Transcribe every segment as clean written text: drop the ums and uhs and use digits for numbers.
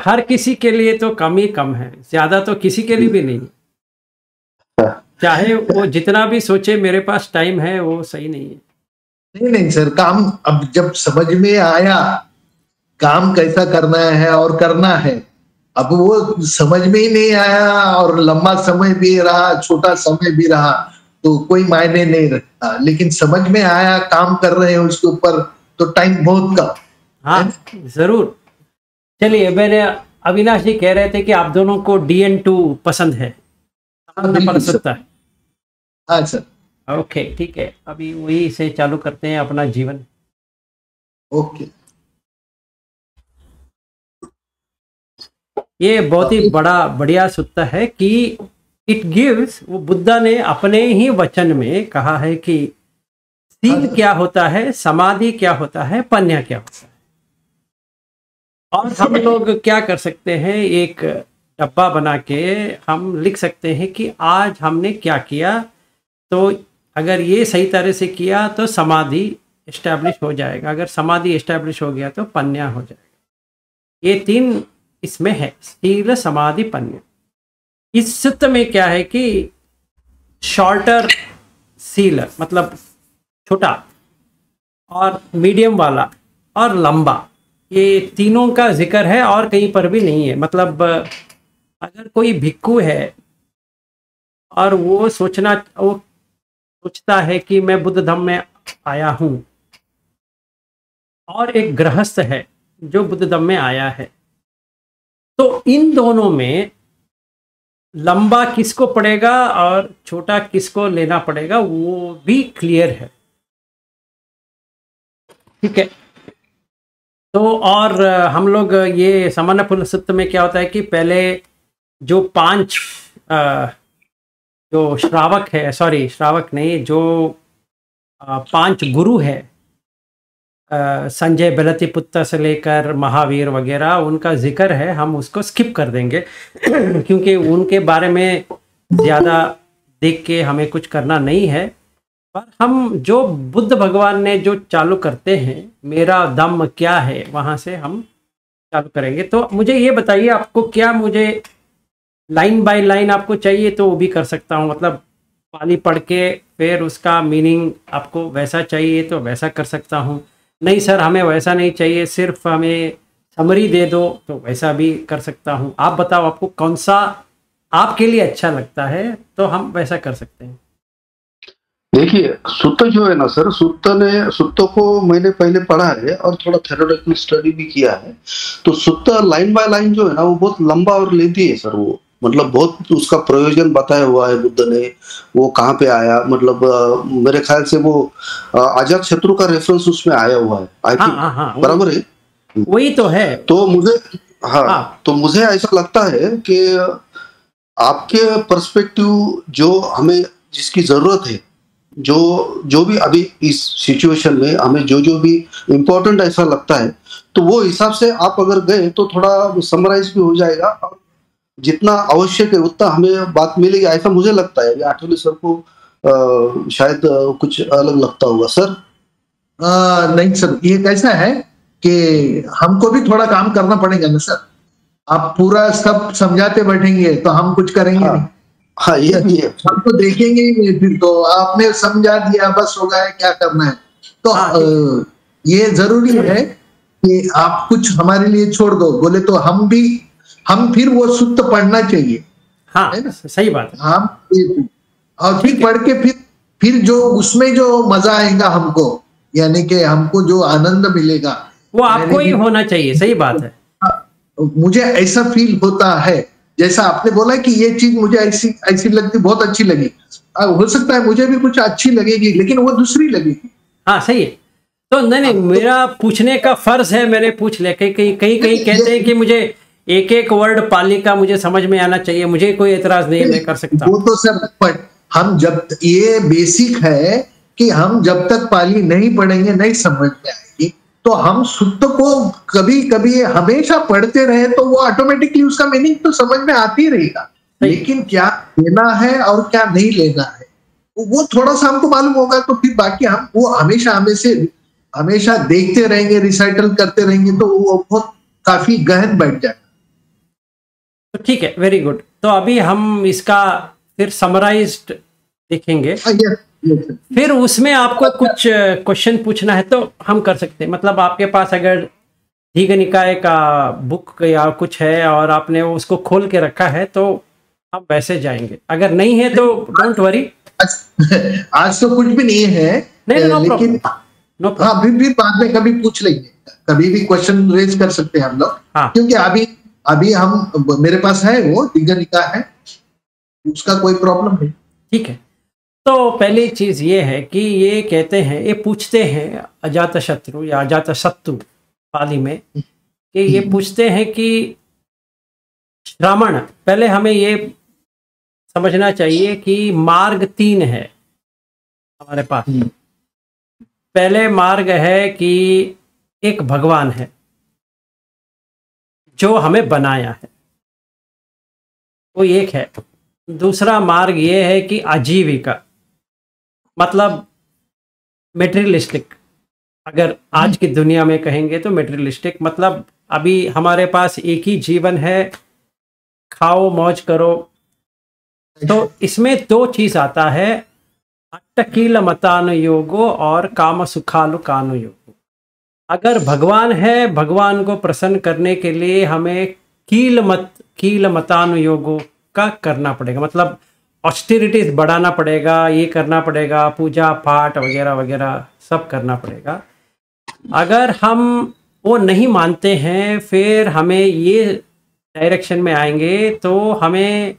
हर किसी के लिए तो कम ही कम है, ज्यादा तो किसी के लिए भी नहीं। चाहे वो जितना भी सोचे मेरे पास टाइम है, वो सही नहीं है। नहीं नहीं सर, काम अब जब समझ में आया काम कैसा करना है और करना है, अब वो समझ में ही नहीं आया और लंबा समय भी रहा छोटा समय भी रहा तो कोई मायने नहीं रखता, लेकिन समझ में आया काम कर रहे हैं उसके ऊपर तो टाइम बहुत कम। हाँ जरूर। चलिए, मैंने अविनाश जी कह रहे थे कि आप दोनों को DN2 पसंद है, पड़ सकता है। हाँ सर। ओके ठीक है, अभी वही से चालू करते हैं अपना जीवन। ओके। ये बहुत ही बढ़िया सूत्र है कि इट गिव्स, वो बुद्धा ने अपने ही वचन में कहा है कि सील क्या होता है, समाधि क्या होता है, पन्या क्या होता है। और हम लोग क्या कर सकते हैं, एक डब्बा बना के हम लिख सकते हैं कि आज हमने क्या किया, तो अगर ये सही तरह से किया तो समाधि एस्टैब्लिश हो जाएगा, अगर समाधि एस्टैब्लिश हो गया तो पन्या हो जाएगा। ये 3 इसमें है, सील समाधि पन्या। इस सूत्र में क्या है कि शॉर्टर सील मतलब छोटा, और मीडियम वाला, और लंबा, ये तीनों का जिक्र है और कहीं पर भी नहीं है। मतलब अगर कोई भिक्खु है और वो सोचता है कि मैं बुद्ध धम्म में आया हूं, और एक गृहस्थ है जो बुद्ध धम्म में आया है, तो इन दोनों में लंबा किसको पड़ेगा और छोटा किसको लेना पड़ेगा वो भी क्लियर है। ठीक है, तो और हम लोग ये सामान्य फल सूत्र में क्या होता है कि पहले जो 5 जो श्रावक है, सॉरी श्रावक नहीं, जो 5 गुरु है, संजय बेलतीपुत्र से लेकर महावीर वगैरह, उनका जिक्र है, हम उसको स्किप कर देंगे क्योंकि उनके बारे में ज़्यादा देख के हमें कुछ करना नहीं है। पर हम जो बुद्ध भगवान ने जो चालू करते हैं, मेरा दम क्या है, वहाँ से हम चालू करेंगे। तो मुझे ये बताइए, आपको क्या, मुझे लाइन बाय लाइन आपको चाहिए तो वो भी कर सकता हूँ, मतलब पाली पढ़ के फिर उसका मीनिंग आपको वैसा चाहिए तो वैसा कर सकता हूँ। नहीं सर हमें वैसा नहीं चाहिए, सिर्फ हमें समरी दे दो, तो वैसा भी कर सकता हूँ। आप बताओ आपको कौन सा आपके लिए अच्छा लगता है, तो हम वैसा कर सकते हैं। देखिए सूत्र जो है ना सर, सूत्र को मैंने पहले पढ़ा है और थोड़ा थ्योरेटिकल स्टडी भी किया है। तो सूत्र लाइन बाय लाइन जो है ना वो बहुत लंबा और लेंथी है सर, वो मतलब बहुत उसका प्रयोजन बताया हुआ है बुद्ध ने, वो कहाँ पे आया, मतलब मेरे ख्याल से वो अजात शत्रु का रेफरेंस उसमें आया हुआ है, आई थिंक बराबर है, वही तो है। तो मुझे तो मुझे ऐसा लगता है कि आपके पर्सपेक्टिव जो हमें जिसकी जरूरत है, जो भी अभी इस सिचुएशन में हमें जो भी इम्पोर्टेंट ऐसा लगता है, तो वो हिसाब से आप अगर गए तो थोड़ा समराइज भी हो जाएगा और जितना आवश्यक है उतना हमें बात मिलेगी, ऐसा मुझे लगता है। आठवले सर को शायद कुछ अलग लगता होगा सर। नहीं सर, ये कैसा है कि हमको भी थोड़ा काम करना पड़ेगा ना सर। आप पूरा सब समझाते बैठेंगे तो हम कुछ करेंगे नहीं। हाँ ये भी है, हम तो देखेंगे ही नहीं, फिर तो आपने समझा दिया बस हो गया, क्या करना है। तो ये जरूरी है कि आप कुछ हमारे लिए छोड़ दो बोले तो हम फिर वो सूत्र पढ़ना चाहिए। हाँ है ना, सही बात है। हम और फिर पढ़ के फिर जो उसमें जो मजा आएगा हमको, यानी कि हमको जो आनंद मिलेगा वो आपको ही होना चाहिए। सही बात है। मुझे ऐसा फील होता है, जैसा आपने बोला कि ये चीज मुझे ऐसी लगती, बहुत अच्छी लगी, हो सकता है मुझे भी कुछ अच्छी लगेगी लेकिन वो दूसरी लगेगी। हाँ सही है। तो नहीं मेरा पूछने का फर्ज है, मैंने पूछ लिया। कहीं कहते हैं कि मुझे एक वर्ड पाली का मुझे समझ में आना चाहिए, मुझे कोई एतराज नहीं, मैं कर सकता हूँ। वो तो सर हम जब ये बेसिक है कि हम जब तक पाली नहीं पढ़ेंगे नहीं समझ में आएगी, तो हम सूत्र को कभी कभी हमेशा पढ़ते रहे तो वो ऑटोमेटिकली उसका मीनिंग तो समझ में आती रहेगा, लेकिन क्या लेना है और क्या नहीं लेना है वो थोड़ा सा हमको मालूम होगा, तो फिर बाकी हम वो हमेशा देखते रहेंगे, रिसाइटल करते रहेंगे तो वो बहुत काफी गहन बैठ जाएगा। तो ठीक है, वेरी गुड। तो अभी हम इसका फिर समराइज्ड देखेंगे, फिर उसमें आपको कुछ क्वेश्चन पूछना है तो हम कर सकते हैं। मतलब आपके पास अगर दीघ निकाय का बुक या कुछ है और आपने उसको खोल के रखा है तो हम वैसे जाएंगे, अगर नहीं है तो डोंट वरी। आज तो कुछ भी नहीं है, नहीं, लेकिन हाँ भी बाद में कभी पूछ लेंगे, कभी भी क्वेश्चन रेज कर सकते हैं हम लोग। हाँ। क्योंकि अभी हम मेरे पास है वो दीघ निकाय है, उसका कोई प्रॉब्लम नहीं। ठीक है, तो पहली चीज ये है कि ये कहते हैं, ये पूछते हैं अजातशत्रु या अजातशत्रु पाली में, कि ये पूछते हैं कि श्रमण, पहले हमें ये समझना चाहिए कि मार्ग 3 है हमारे पास। पहले मार्ग है कि एक भगवान है जो हमें बनाया है, वो एक है। दूसरा मार्ग ये है कि आजीविका, मतलब मेटेरियलिस्टिक, अगर आज की दुनिया में कहेंगे तो मेटेरियलिस्टिक, मतलब अभी हमारे पास एक ही जीवन है, खाओ मौज करो। तो इसमें 2 चीज आता है, अट्टकील मतानुयोगो और काम सुखालु कानुयोगो। अगर भगवान है, भगवान को प्रसन्न करने के लिए हमें कील मतानुयोगो का करना पड़ेगा, मतलब ऑस्टेरिटीज बढ़ाना पड़ेगा, ये करना पड़ेगा, पूजा पाठ वगैरह वगैरह सब करना पड़ेगा। अगर हम वो नहीं मानते हैं, फिर हमें ये डायरेक्शन में आएंगे तो हमें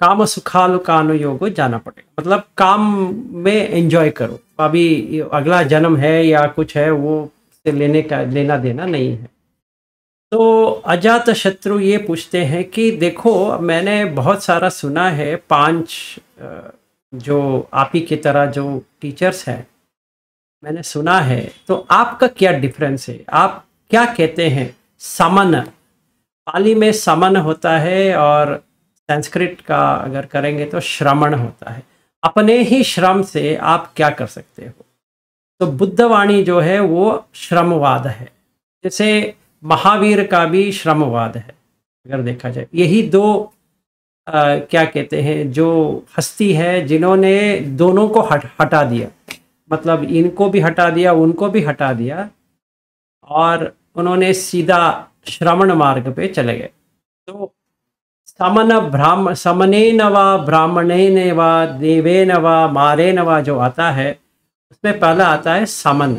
काम सुखालु कानुयोगो जाना पड़ेगा, मतलब काम में एंजॉय करो, अभी अगला जन्म है या कुछ है वो से लेना देना नहीं है। तो अजातशत्रु ये पूछते हैं कि देखो, मैंने बहुत सारा सुना है, 5 जो आप ही की तरह जो टीचर्स हैं मैंने सुना है, तो आपका क्या डिफरेंस है, आप क्या कहते हैं? समन, पाली में समन होता है और संस्कृत का अगर करेंगे तो श्रमण होता है। अपने ही श्रम से आप क्या कर सकते हो? तो बुद्धवाणी जो है वो श्रमवाद है, जैसे महावीर का भी श्रमवाद है अगर देखा जाए। यही 2 क्या कहते हैं जो हस्ती है जिन्होंने दोनों को हटा दिया, मतलब इनको भी हटा दिया, उनको भी हटा दिया, और उन्होंने सीधा श्रमण मार्ग पे चले गए। तो समनेन वा ब्राह्मणेन वा देवेन वा मारेन वा जो आता है, उसमें पहला आता है समन।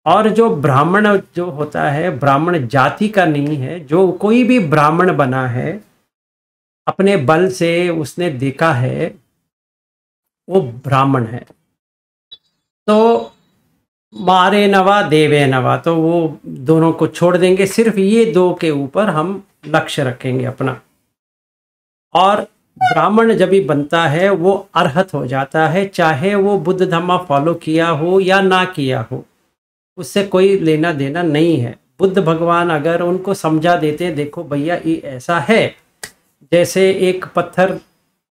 और जो ब्राह्मण जो होता है, ब्राह्मण जाति का नहीं है, जो कोई भी ब्राह्मण बना है अपने बल से, उसने देखा है, वो ब्राह्मण है। तो मारे नवा देवे नवा, तो वो दोनों को छोड़ देंगे, सिर्फ ये 2 के ऊपर हम लक्ष्य रखेंगे अपना। और ब्राह्मण जब भी बनता है वो अर्हत हो जाता है, चाहे वो बुद्ध धम्मा फॉलो किया हो या ना किया हो, उससे कोई लेना देना नहीं है। बुद्ध भगवान अगर उनको समझा देते, देखो भैया ये ऐसा है, जैसे एक पत्थर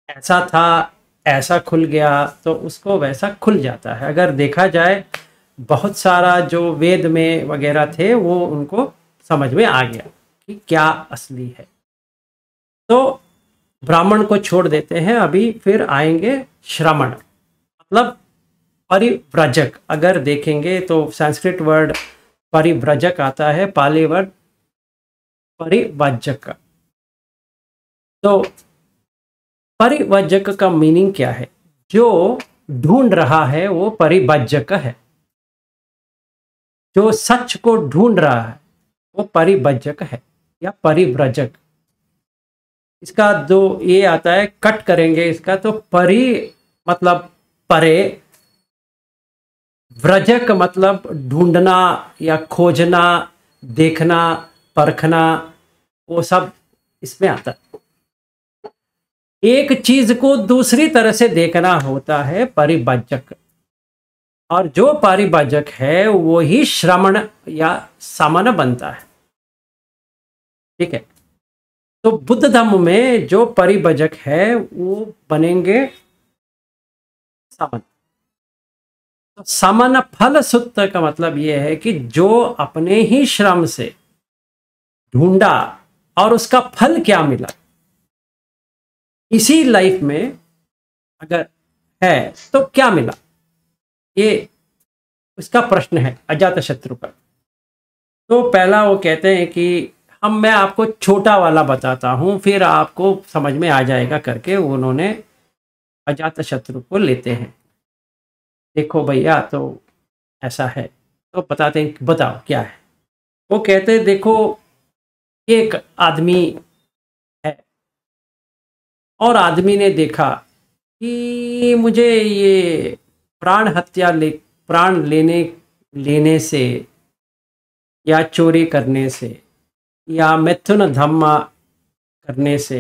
ऐसा था ऐसा खुल गया, तो उसको वैसा खुल जाता है। अगर देखा जाए, बहुत सारा जो वेद में वगैरह थे वो उनको समझ में आ गया कि क्या असली है। तो ब्राह्मण को छोड़ देते हैं। अभी फिर आएंगे श्रमण, मतलब परिव्रजक। अगर देखेंगे तो संस्कृत वर्ड परिव्रजक आता है, पाली वर्ड परिव्रजक। तो परिव्रजक का मीनिंग क्या है? जो ढूंढ रहा है वो परिव्रजक है, जो सच को ढूंढ रहा है वो परिव्रजक है या परिव्रजक। इसका 2 ये आता है, कट करेंगे इसका तो परि मतलब परे, व्रजक मतलब ढूंढना या खोजना, देखना, परखना, वो सब इसमें आता है। एक चीज को दूसरी तरह से देखना होता है परिव्रजक, और जो परिव्रजक है वो ही श्रमण या समन बनता है। ठीक है, तो बुद्ध धम्म में जो परिव्रजक है वो बनेंगे समन। तो समन फल सूत्र का मतलब ये है कि जो अपने ही श्रम से ढूंढा और उसका फल क्या मिला, इसी लाइफ में अगर है तो क्या मिला, ये उसका प्रश्न है अजातशत्रु का। तो पहला वो कहते हैं कि मैं आपको छोटा वाला बताता हूं, फिर आपको समझ में आ जाएगा करके उन्होंने अजातशत्रु को लेते हैं। देखो भैया तो ऐसा है, तो बताते हैं, बताओ क्या है। वो कहते हैं देखो एक आदमी है और आदमी ने देखा कि मुझे ये प्राण लेने से या चोरी करने से या मिथुन धम्मा करने से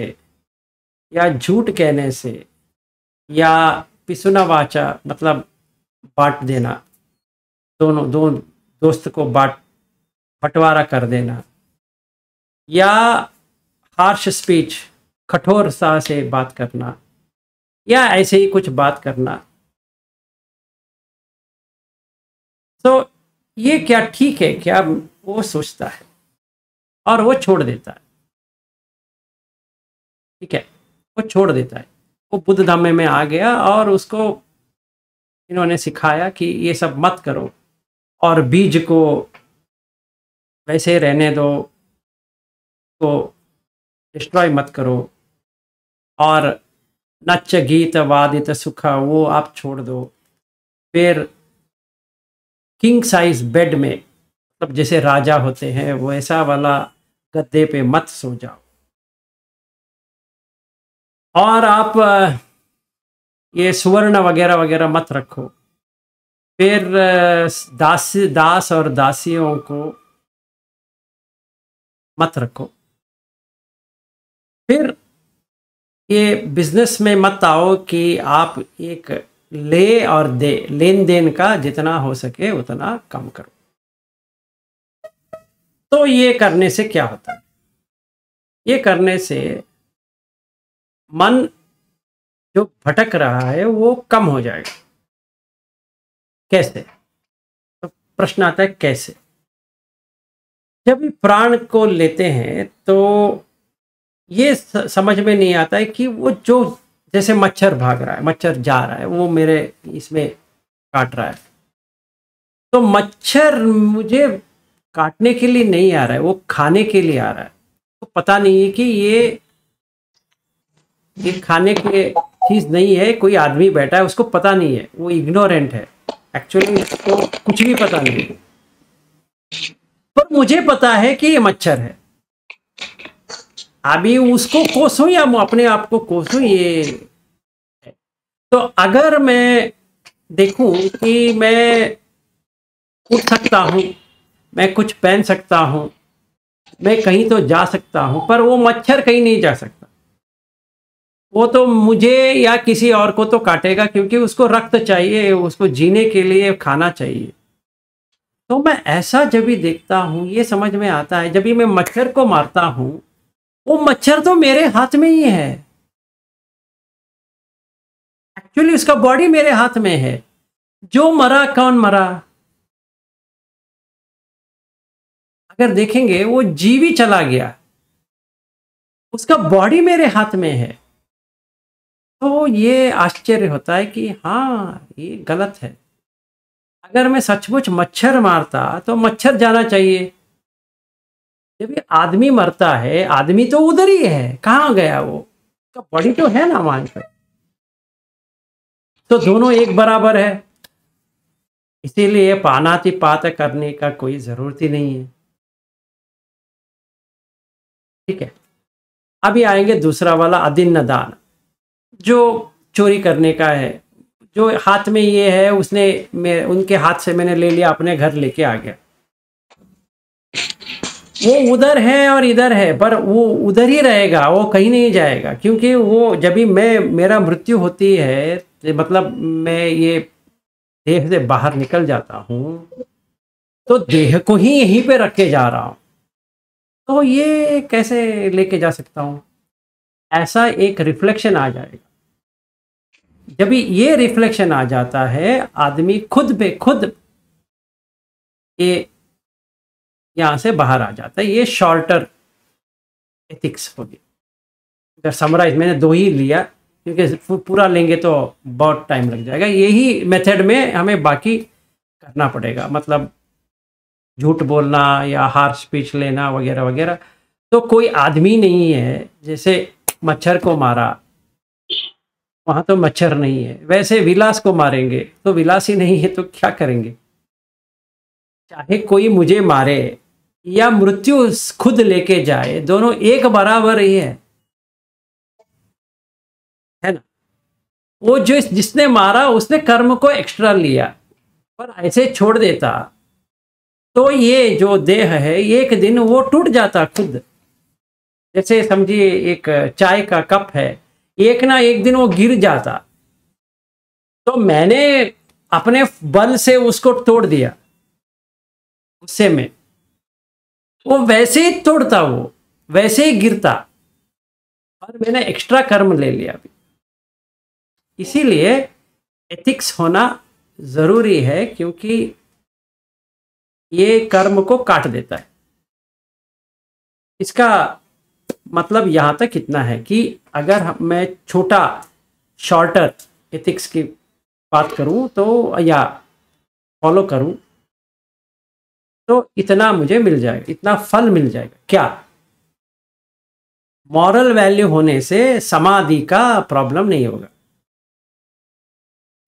या झूठ कहने से या पिसुना वाचा मतलब बांट देना, दो दोस्त को बंटवारा कर देना, या हार्श स्पीच कठोरता से बात करना, या ऐसे ही कुछ बात करना, तो ये क्या ठीक है क्या, वो सोचता है और वो छोड़ देता है। ठीक है, वो छोड़ देता है, वो बुद्ध धाम में आ गया और उसको इन्होंने सिखाया कि ये सब मत करो और बीज को वैसे रहने दो, को डिस्ट्रॉय मत करो, और नच गीत वादित सुख वो आप छोड़ दो। फिर किंग साइज बेड में, मतलब जैसे राजा होते हैं वैसा वाला गद्दे पे मत सो जाओ, और आप ये सुवर्ण वगैरह वगैरह मत रखो। फिर दास और दासियों को मत रखो। फिर ये बिजनेस में मत आओ कि आप एक ले और दे, लेन देन का जितना हो सके उतना कम करो। तो ये करने से क्या होता है, ये करने से मन जो भटक रहा है वो कम हो जाएगा। कैसे, तो प्रश्न आता है कैसे। जब भी प्राण को लेते हैं तो ये समझ में नहीं आता है कि वो जो जैसे मच्छर भाग रहा है, मच्छर जा रहा है, वो मेरे इसमें काट रहा है, तो मच्छर मुझे काटने के लिए नहीं आ रहा है, वो खाने के लिए आ रहा है। तो पता नहीं है कि ये खाने के चीज नहीं है। कोई आदमी बैठा है, उसको पता नहीं है, वो इग्नोरेंट है, एक्चुअली उसको कुछ भी पता नहीं है, पर मुझे पता है कि ये मच्छर है। अभी उसको कोसूं या अपने आप को कोसूं, ये है। तो अगर मैं देखूं कि मैं उठ सकता हूं, मैं कुछ पहन सकता हूं, मैं कहीं तो जा सकता हूं, पर वो मच्छर कहीं नहीं जा सकता। वो तो मुझे या किसी और को तो काटेगा, क्योंकि उसको रक्त चाहिए, उसको जीने के लिए खाना चाहिए। तो मैं ऐसा जब भी देखता हूं, ये समझ में आता है, जब भी मैं मच्छर को मारता हूं, वो मच्छर तो मेरे हाथ में ही है, एक्चुअली उसका बॉडी मेरे हाथ में है। जो मरा, कौन मरा, अगर देखेंगे वो जीव ही चला गया, उसका बॉडी मेरे हाथ में है। तो ये आश्चर्य होता है कि हाँ ये गलत है। अगर मैं सचमुच मच्छर मारता तो मच्छर जाना चाहिए। जब ये आदमी मरता है, आदमी तो उधर ही है, कहाँ गया वो, उसका बॉडी तो है ना वहां पे। तो दोनों एक बराबर है, इसीलिए पानातिपात करने का कोई जरूरत ही नहीं है। ठीक है, अभी आएंगे दूसरा वाला अदिन्न दान, जो चोरी करने का है। जो हाथ में ये है, उनके हाथ से मैंने ले लिया, अपने घर लेके आ गया। वो उधर है और इधर है, पर वो उधर ही रहेगा, वो कहीं नहीं जाएगा। क्योंकि वो जब भी मेरा मृत्यु होती है, मतलब मैं ये देह से बाहर निकल जाता हूँ, तो देह को ही यहीं पे रख के जा रहा हूँ, तो ये कैसे लेके जा सकता हूँ। ऐसा एक रिफ्लेक्शन आ जाएगा। जब भी ये रिफ्लेक्शन आ जाता है, आदमी खुद बे खुद ये यहां से बाहर आ जाता है। ये शॉर्टर एथिक्स होगी। अगर समराइज मैंने 2 ही लिया, क्योंकि पूरा लेंगे तो बहुत टाइम लग जाएगा। यही मेथड में हमें बाकी करना पड़ेगा, मतलब झूठ बोलना या हार्श स्पीच लेना वगैरह वगैरह। तो कोई आदमी नहीं है, जैसे मच्छर को मारा, वहाँ तो मच्छर नहीं है। वैसे विलास को मारेंगे तो विलास ही नहीं है, तो क्या करेंगे। चाहे कोई मुझे मारे या मृत्यु खुद लेके जाए, दोनों एक बराबर ही है ना। वो जो जिसने मारा उसने कर्म को एक्स्ट्रा लिया, पर ऐसे छोड़ देता तो ये जो देह है एक दिन वो टूट जाता खुद। जैसे समझिए एक चाय का कप है, एक ना एक दिन वो गिर जाता, तो मैंने अपने बल से उसको तोड़ दिया, गुस्से में, वो वैसे ही तोड़ता, वो वैसे ही गिरता, और मैंने एक्स्ट्रा कर्म ले लिया अभी। इसीलिए एथिक्स होना जरूरी है, क्योंकि ये कर्म को काट देता है। इसका मतलब यहां तक इतना है कि अगर मैं छोटा शॉर्टर एथिक्स की बात करूं तो, या फॉलो करूं, तो इतना मुझे मिल जाएगा, इतना फल मिल जाएगा। क्या मॉरल वैल्यू होने से समाधि का प्रॉब्लम नहीं होगा।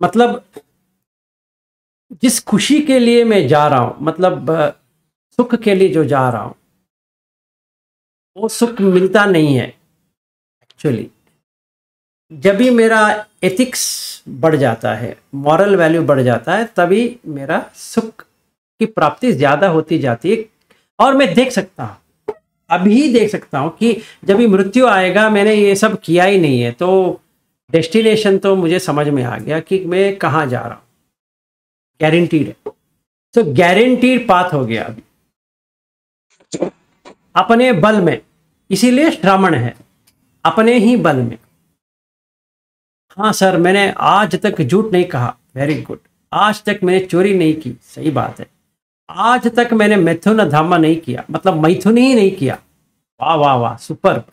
मतलब जिस खुशी के लिए मैं जा रहा हूं, मतलब सुख के लिए जो जा रहा हूं, वो सुख मिलता नहीं है एक्चुअली। जब भी मेरा एथिक्स बढ़ जाता है, मॉरल वैल्यू बढ़ जाता है, तभी मेरा सुख की प्राप्ति ज़्यादा होती जाती है। और मैं देख सकता हूँ, अभी देख सकता हूँ कि जब भी मृत्यु आएगा, मैंने ये सब किया ही नहीं है, तो डेस्टिनेशन तो मुझे समझ में आ गया कि मैं कहाँ जा रहा हूँ, गारंटीड है। तो गारंटीड पाथ हो गया अभी अपने बल में। इसीलिए श्रवण है, अपने ही बल में। हाँ सर, मैंने आज तक झूठ नहीं कहा, वेरी गुड। आज तक मैंने चोरी नहीं की, सही बात है। आज तक मैंने मैथुन धामा नहीं किया, मतलब मैथुन ही नहीं किया, वाह वाह वाह, सुपर।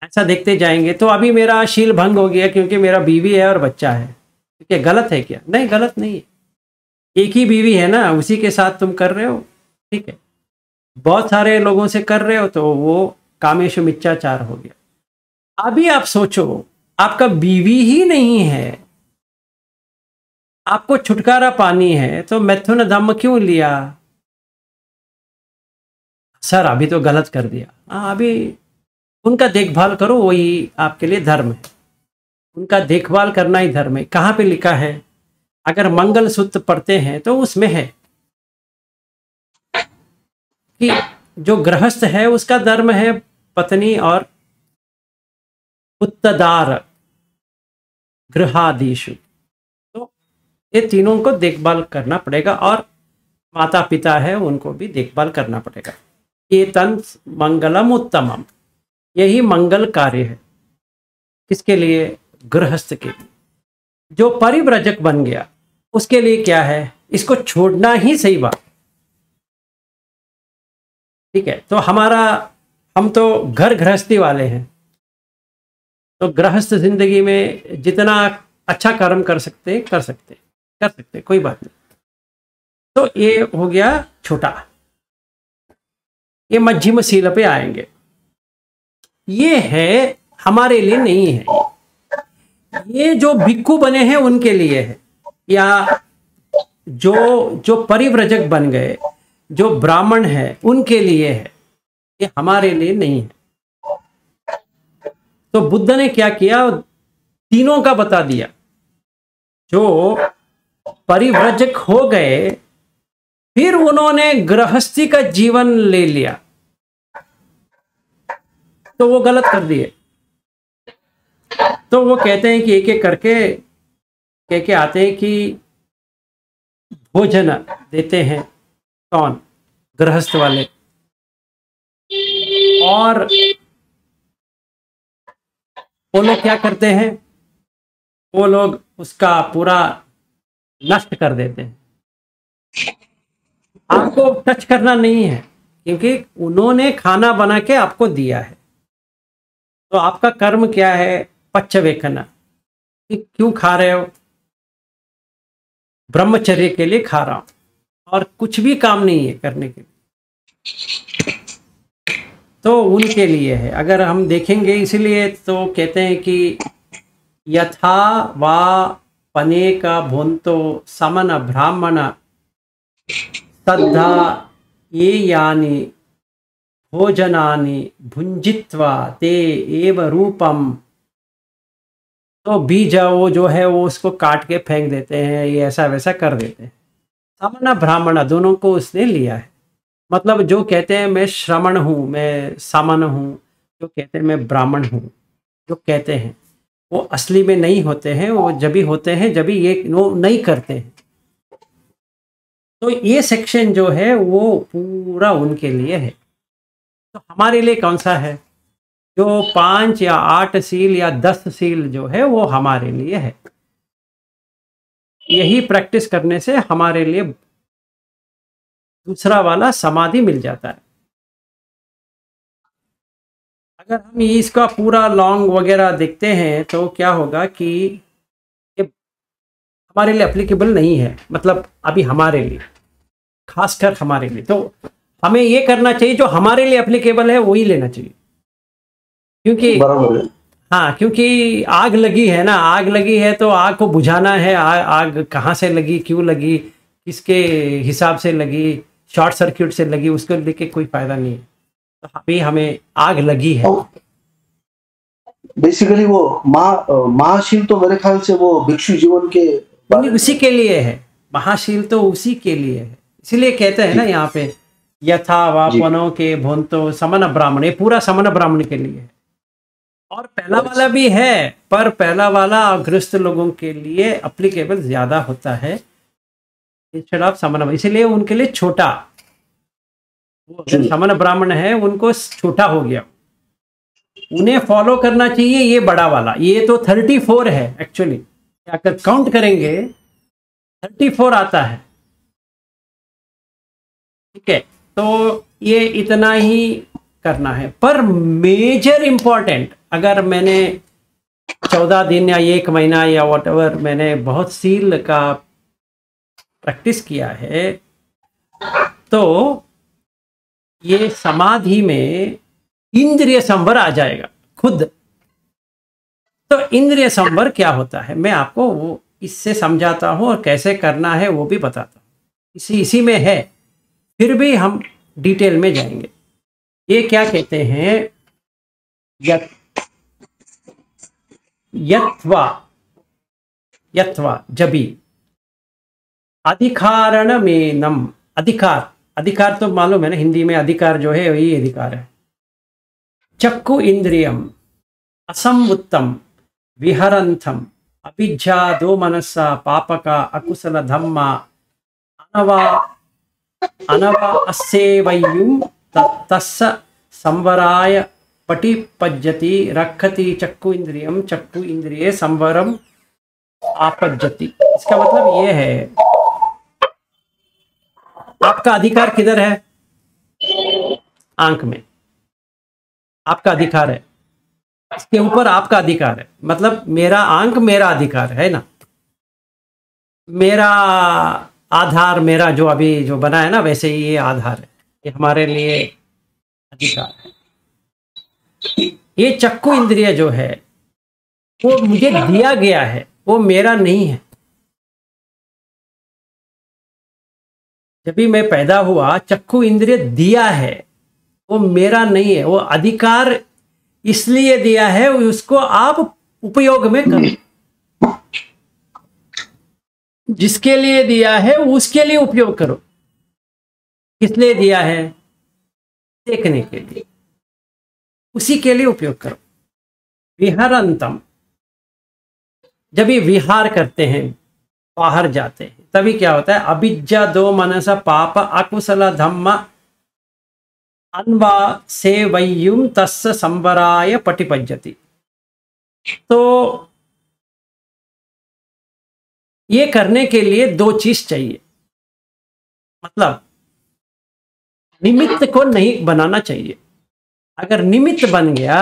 ऐसा देखते जाएंगे तो अभी मेरा शील भंग हो गया, क्योंकि मेरा बीवी है और बच्चा है। क्या गलत है क्या? नहीं, गलत नहीं है। एक ही बीवी है ना, उसी के साथ तुम कर रहे हो, ठीक है। बहुत सारे लोगों से कर रहे हो तो वो कामेशु मिथ्याचार हो गया। अभी आप सोचो, आपका बीवी ही नहीं है, आपको छुटकारा पानी है, तो मैथुन धम्म क्यों लिया? सर अभी तो गलत कर दिया। हाँ, अभी उनका देखभाल करो, वही आपके लिए धर्म है। उनका देखभाल करना ही धर्म है। कहाँ पे लिखा है? अगर मंगल सूत्र पढ़ते हैं तो उसमें है कि जो गृहस्थ है उसका धर्म है पत्नी और उत्तदार गृहादिषु। तो ये तीनों को देखभाल करना पड़ेगा, और माता पिता है उनको भी देखभाल करना पड़ेगा। ये तन मंगलम उत्तमम, यही मंगल कार्य है। किसके लिए? गृहस्थ के लिए। जो परिव्रजक बन गया उसके लिए क्या है? इसको छोड़ना ही सही बात, ठीक है। तो हम तो घर गृहस्थी वाले हैं, तो गृहस्थ जिंदगी में जितना अच्छा कर्म कर सकते कर सकते, कोई बात नहीं। तो ये हो गया छोटा। ये मध्यम शील पे आएंगे। ये है हमारे लिए नहीं है, ये जो भिक्खु बने हैं उनके लिए है, या जो परिव्रजक बन गए, जो ब्राह्मण है उनके लिए है, ये हमारे लिए नहीं है। तो बुद्ध ने क्या किया? तीनों का बता दिया। जो परिव्रजक हो गए, फिर उन्होंने गृहस्थी का जीवन ले लिया, तो वो गलत कर दिए। तो वो कहते हैं कि एक एक करके कह के आते हैं कि भोजन देते हैं कौन? गृहस्थ वाले। और वो लोग क्या करते हैं? वो लोग उसका पूरा नष्ट कर देते हैं। आपको टच करना नहीं है, क्योंकि उन्होंने खाना बना के आपको दिया है। तो आपका कर्म क्या है? पच्चवेकना, कि क्यों खा रहे हो? ब्रह्मचर्य के लिए खा रहा हूं, और कुछ भी काम नहीं है करने के लिए, तो उनके लिए है। अगर हम देखेंगे, इसलिए तो कहते हैं कि यथा वा पने का भोंतो समन ब्राह्मण तद्धा ये यानी भोजनानि भुंजित्वा ते एव रूपम। तो बीज वो जो है वो उसको काट के फेंक देते हैं, ये ऐसा वैसा कर देते हैं। समन ब्राह्मण दोनों को उसने लिया है। मतलब जो कहते हैं मैं श्रमण हूँ, मैं सामन हूँ, जो कहते हैं मैं ब्राह्मण हूँ, जो कहते हैं वो असली में नहीं होते हैं। वो जब भी होते हैं जब भी ये वो नहीं करते हैं। तो ये सेक्शन जो है वो पूरा उनके लिए है। तो हमारे लिए कौन सा है? जो 5 या 8 सील या 10 सील जो है वो हमारे लिए है। यही प्रैक्टिस करने से हमारे लिए दूसरा वाला समाधि मिल जाता है। अगर हम इसका पूरा लॉन्ग वगैरह देखते हैं तो क्या होगा कि ये हमारे लिए एप्लीकेबल नहीं है। मतलब अभी हमारे लिए, खासकर हमारे लिए, तो हमें ये करना चाहिए जो हमारे लिए एप्लीकेबल है वही लेना चाहिए। क्योंकि बराबर है। हाँ, क्योंकि आग लगी है ना, आग लगी है तो आग को बुझाना है। आग कहाँ से लगी, क्यों लगी, किसके हिसाब से लगी, शॉर्ट सर्किट से लगी, उसको लेके कोई फायदा नहीं है। तो अभी हमें आग लगी है। बेसिकली वो महाशील तो मेरे ख्याल से वो भिक्षु जीवन के उसी के लिए है। महाशील तो उसी के लिए है। इसीलिए कहते हैं ना यहाँ पे यथा वापनों के भोंतो समन ब्राह्मण, ये पूरा समन ब्राह्मण के लिए है। और पहला वाला भी है, पर पहला वाला गृहस्थ लोगों के लिए अप्लीकेबल ज्यादा होता है इंस्टेड ऑफ समन। इसीलिए उनके लिए छोटा, वो समन ब्राह्मण है उनको छोटा हो गया। उन्हें फॉलो करना चाहिए ये बड़ा वाला। ये तो 34 है एक्चुअली, अगर काउंट करेंगे 34 आता है। ठीक है, तो ये इतना ही करना है। पर मेजर इंपॉर्टेंट, अगर मैंने 14 दिन या 1 महीना या व्हाटएवर मैंने बहुत सील का प्रैक्टिस किया है, तो ये समाधि में इंद्रिय संवर आ जाएगा खुद। तो इंद्रिय संवर क्या होता है मैं आपको वो इससे समझाता हूं, और कैसे करना है वो भी बताता हूं। इसी में है, फिर भी हम डिटेल में जाएंगे। ये क्या कहते हैं? यत्वा जबी अधिकारण में नम। अधिकार तो मालूम है ना, हिंदी में अधिकार जो है यही अधिकार है। चक्षु इंद्रियम असंवुत्तम विहरंथम अभिज्ञा दो मनसा पापका अकुशल धम्मा अनवा अस्सेवयुम तस्स संवराय पटिपज्जति रखति चक्षु इंद्रिये संवरम आपज्जति। इसका मतलब ये है, आपका अधिकार किधर है? आंख में आपका अधिकार है, इसके ऊपर आपका अधिकार है। मतलब मेरा आंख मेरा अधिकार है ना, मेरा आधार, मेरा जो अभी जो बना है ना, वैसे ही ये आधार है, ये हमारे लिए अधिकार है। ये चक्षु इंद्रिय जो है वो मुझे दिया गया है, वो मेरा नहीं है। जब भी मैं पैदा हुआ चक्षु इंद्रिय दिया है, वो मेरा नहीं है। वो अधिकार इसलिए दिया है उसको आप उपयोग में करो। जिसके लिए दिया है उसके लिए उपयोग करो। किस लिए दिया है? देखने के लिए, उसी के लिए उपयोग करो। विहरंतम, जब ये विहार करते हैं, बाहर जाते हैं, तभी क्या होता है? अभिज्ञा दो मनसा पाप अकुशल धम्म अनवा सेवयुम तस्य संवराय पटिपज्जति। तो ये करने के लिए 2 चीज चाहिए। मतलब निमित्त को नहीं बनाना चाहिए। अगर निमित्त बन गया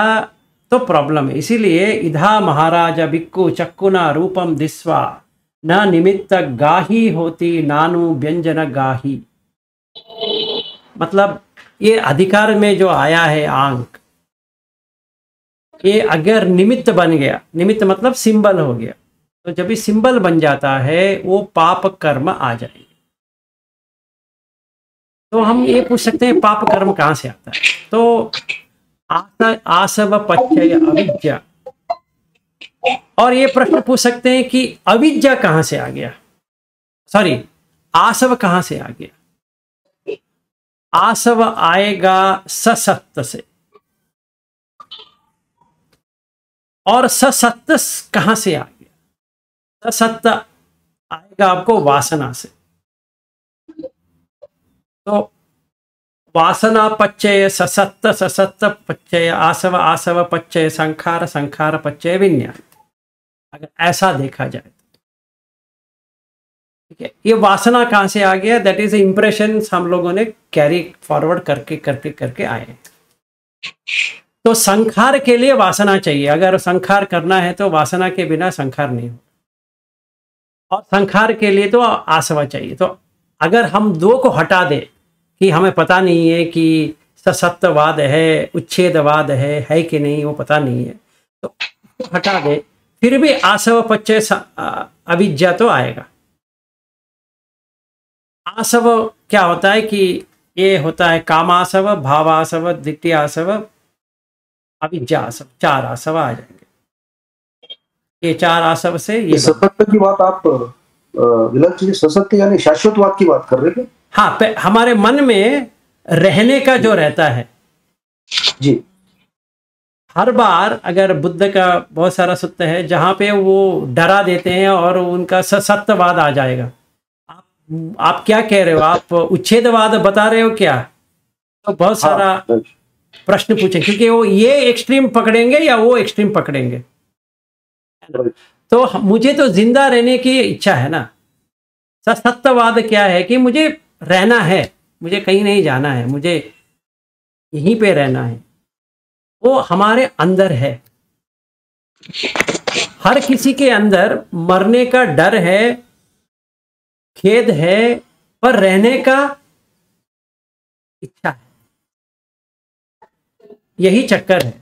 तो प्रॉब्लम है। इसीलिए इधा महाराज भिक्खु चक्कुना रूपम दिस्वा न निमित्त गाही होती नानु व्यंजन गाही। मतलब ये अधिकार में जो आया है आंक, ये अगर निमित्त बन गया, निमित्त मतलब सिंबल हो गया, तो जब भी सिंबल बन जाता है वो पाप कर्म आ जाएंगे। तो हम ये पूछ सकते हैं पाप कर्म कहाँ से आता है? तो आसव पच्चय अविद्या। और ये प्रश्न पूछ सकते हैं कि अविद्या कहाँ से आ गया, सॉरी आसव कहाँ से आ गया? आसव आएगा ससत्त से, और ससत्त कहाँ से आ गया? ससत्त आएगा आपको वासना से। तो वासना पच्चय ससत्त, ससत्त पच्चय आसव, आसव पच्चय संखार, संखार पच्चय विज्ञान। अगर ऐसा देखा जाए तो ठीक है, ये वासना कहाँ से आ गया? दैट इज इंप्रेशन हम लोगों ने कैरी फॉरवर्ड करके करके करके आए। तो संखार के लिए वासना चाहिए। अगर संखार करना है तो वासना के बिना संखार नहीं हो, और संखार के लिए तो आसवा चाहिए। तो अगर हम दो को हटा दे कि हमें पता नहीं है कि ससत्यवाद है, उच्छेदवाद है कि नहीं, वो पता नहीं है, तो हटा दे, फिर भी आसव पच्चय अविद्या तो आएगा। आसव क्या होता है कि ये होता है कामासव, भावासव, द्वितीयासव, अविद्यासव, 4 आसव आ जाएंगे। ये 4 आसव से ये सत्य की बात आप विलक्षण सत्य यानी शाश्वतवाद की बात कर रहे थे? हाँ, हमारे मन में रहने का जो रहता है जी। हर बार अगर बुद्ध का बहुत सारा सत्य है जहां पे वो डरा देते हैं और उनका सत्यवाद आ जाएगा। आप क्या कह रहे हो? आप उच्छेदवाद बता रहे हो क्या? तो बहुत सारा प्रश्न पूछे, क्योंकि वो ये एक्सट्रीम पकड़ेंगे या वो एक्सट्रीम पकड़ेंगे। तो मुझे तो जिंदा रहने की इच्छा है ना। सत्यवाद क्या है कि मुझे रहना है, मुझे कहीं नहीं जाना है, मुझे यहीं पे रहना है। वो हमारे अंदर है। हर किसी के अंदर मरने का डर है, खेद है, पर रहने का इच्छा है। यही चक्कर है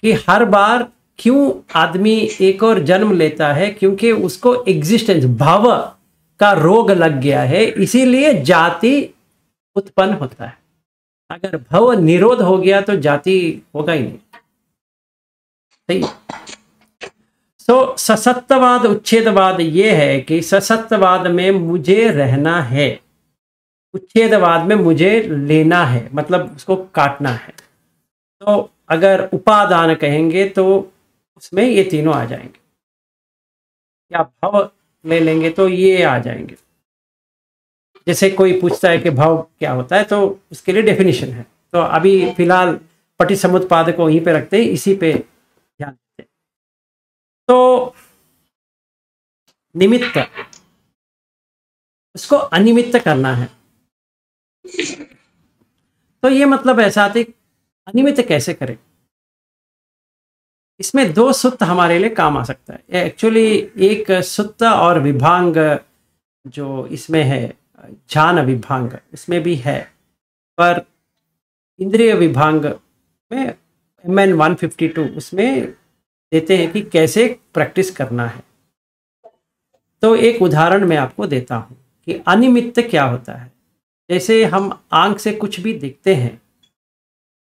कि हर बार क्यों आदमी एक और जन्म लेता है, क्योंकि उसको एग्जिस्टेंस भाव का रोग लग गया है, इसीलिए जाति उत्पन्न होता है। अगर भव निरोध हो गया तो जाति होगा ही नहीं। सही। सो ससत्यवाद उच्छेदवाद ये है कि ससत्यवाद में मुझे रहना है, उच्छेदवाद में मुझे लेना है, मतलब उसको काटना है। तो अगर उपादान कहेंगे तो उसमें ये तीनों आ जाएंगे, या भव ले लेंगे तो ये आ जाएंगे। जैसे कोई पूछता है कि भाव क्या होता है, तो उसके लिए डेफिनेशन है। तो अभी फिलहाल पटिसमुत्पाद को वहीं पे रखते हैं, इसी पे ध्यान देते हैं। तो निमित्त, उसको अनिमित्त करना है। तो ये मतलब ऐसा आते अनिमित्त कैसे करें? इसमें 2 सूत्र हमारे लिए काम आ सकता है। एक्चुअली एक सूत्र और विभांग जो इसमें है, ज्ञान विभांग इसमें भी है, पर इंद्रिय विभांग में MN 152 उसमें देते हैं कि कैसे प्रैक्टिस करना है। तो एक उदाहरण मैं आपको देता हूँ कि अनिमित्त क्या होता है। जैसे हम आंख से कुछ भी देखते हैं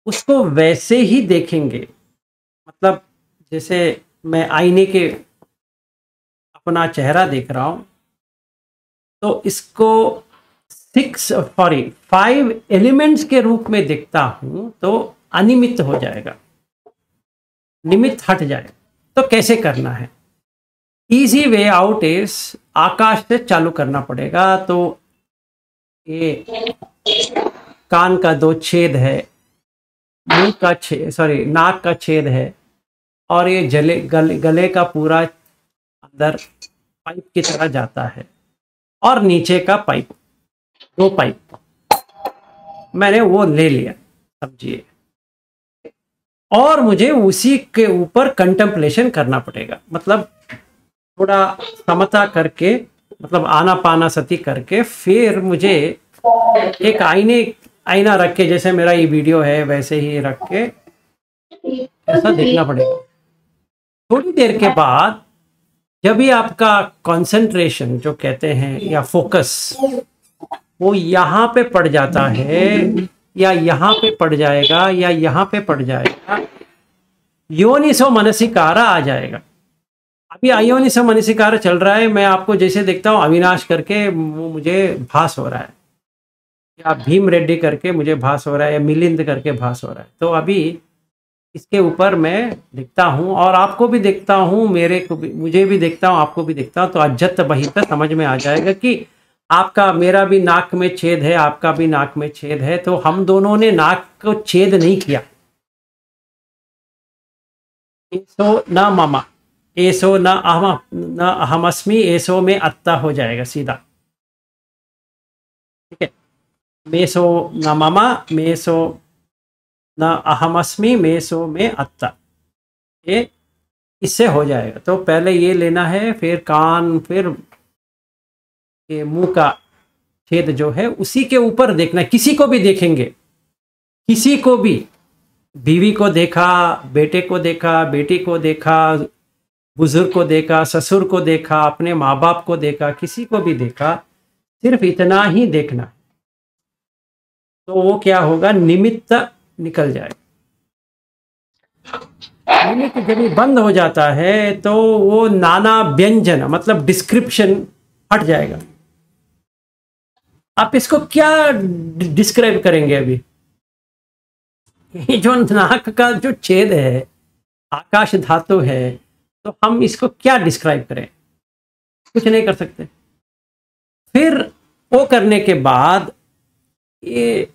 उसको वैसे ही देखेंगे, मतलब जैसे मैं आईने के अपना चेहरा देख रहा हूँ तो इसको 5 एलिमेंट्स के रूप में देखता हूं तो अनिमित्त हो जाएगा, निमित्त हट जाएगा। तो कैसे करना है? इजी वे आउट इज आकाश से चालू करना पड़ेगा। तो ये कान का 2 छेद है, मुंह का छेद, सॉरी नाक का छेद है, और ये गले का पूरा अंदर पाइप की तरह जाता है, और नीचे का पाइप, 2 पाइप, मैंने वो ले लिया, समझिए, और मुझे उसी के ऊपर कंटेम्पलेशन करना पड़ेगा। मतलब थोड़ा समता करके, मतलब आनापाना सती करके, फिर मुझे एक आईना रख के, जैसे मेरा ये वीडियो है वैसे ही रख के ऐसा देखना पड़ेगा। थोड़ी देर के बाद जब भी आपका कंसंट्रेशन जो कहते हैं या फोकस वो यहाँ पे पड़ जाता है या यहाँ पे पड़ जाएगा या यहाँ पे पड़ जाएगा, योनिसो मनसिकारा आ जाएगा। अभी अयोनिसो मनसिकारा चल रहा है, मैं आपको जैसे देखता हूँ अविनाश करके वो मुझे भास हो रहा है, या भीम रेड्डी करके मुझे भास हो रहा है, या मिलिंद करके भास हो रहा है। तो अभी इसके ऊपर मैं दिखता हूँ और आपको भी देखता हूँ, मेरे को भी, मुझे भी देखता हूँ, आपको भी देखता हूँ। तो अज्जत बहिता समझ में आ जाएगा कि आपका, मेरा भी नाक में छेद है, आपका भी नाक में छेद है, तो हम दोनों ने नाक को छेद नहीं किया। एसो न ममा, एसो न अहमस्मी, एसो में अत्ता हो जाएगा सीधा, ठीक है। मेसो न ममा, मेसो न अहमस्मी, मेसो में अत्ता, ये इससे हो जाएगा। तो पहले ये लेना है, फिर कान, फिर ये मुंह का छेद जो है उसी के ऊपर देखना है। किसी को भी देखेंगे, किसी को भी, बीवी को देखा, बेटे को देखा, बेटी को देखा, बुजुर्ग को देखा, ससुर को देखा, अपने माँ बाप को देखा, किसी को भी देखा, सिर्फ इतना ही देखना है। तो वो क्या होगा, निमित्त निकल जाएगा। निमित्त जब बंद हो जाता है तो वो नाना व्यंजन, मतलब डिस्क्रिप्शन हट जाएगा। आप इसको क्या डिस्क्राइब करेंगे? अभी जो नाक का जो छेद है, आकाश धातु है, तो हम इसको क्या डिस्क्राइब करें? कुछ नहीं कर सकते। फिर वो करने के बाद ये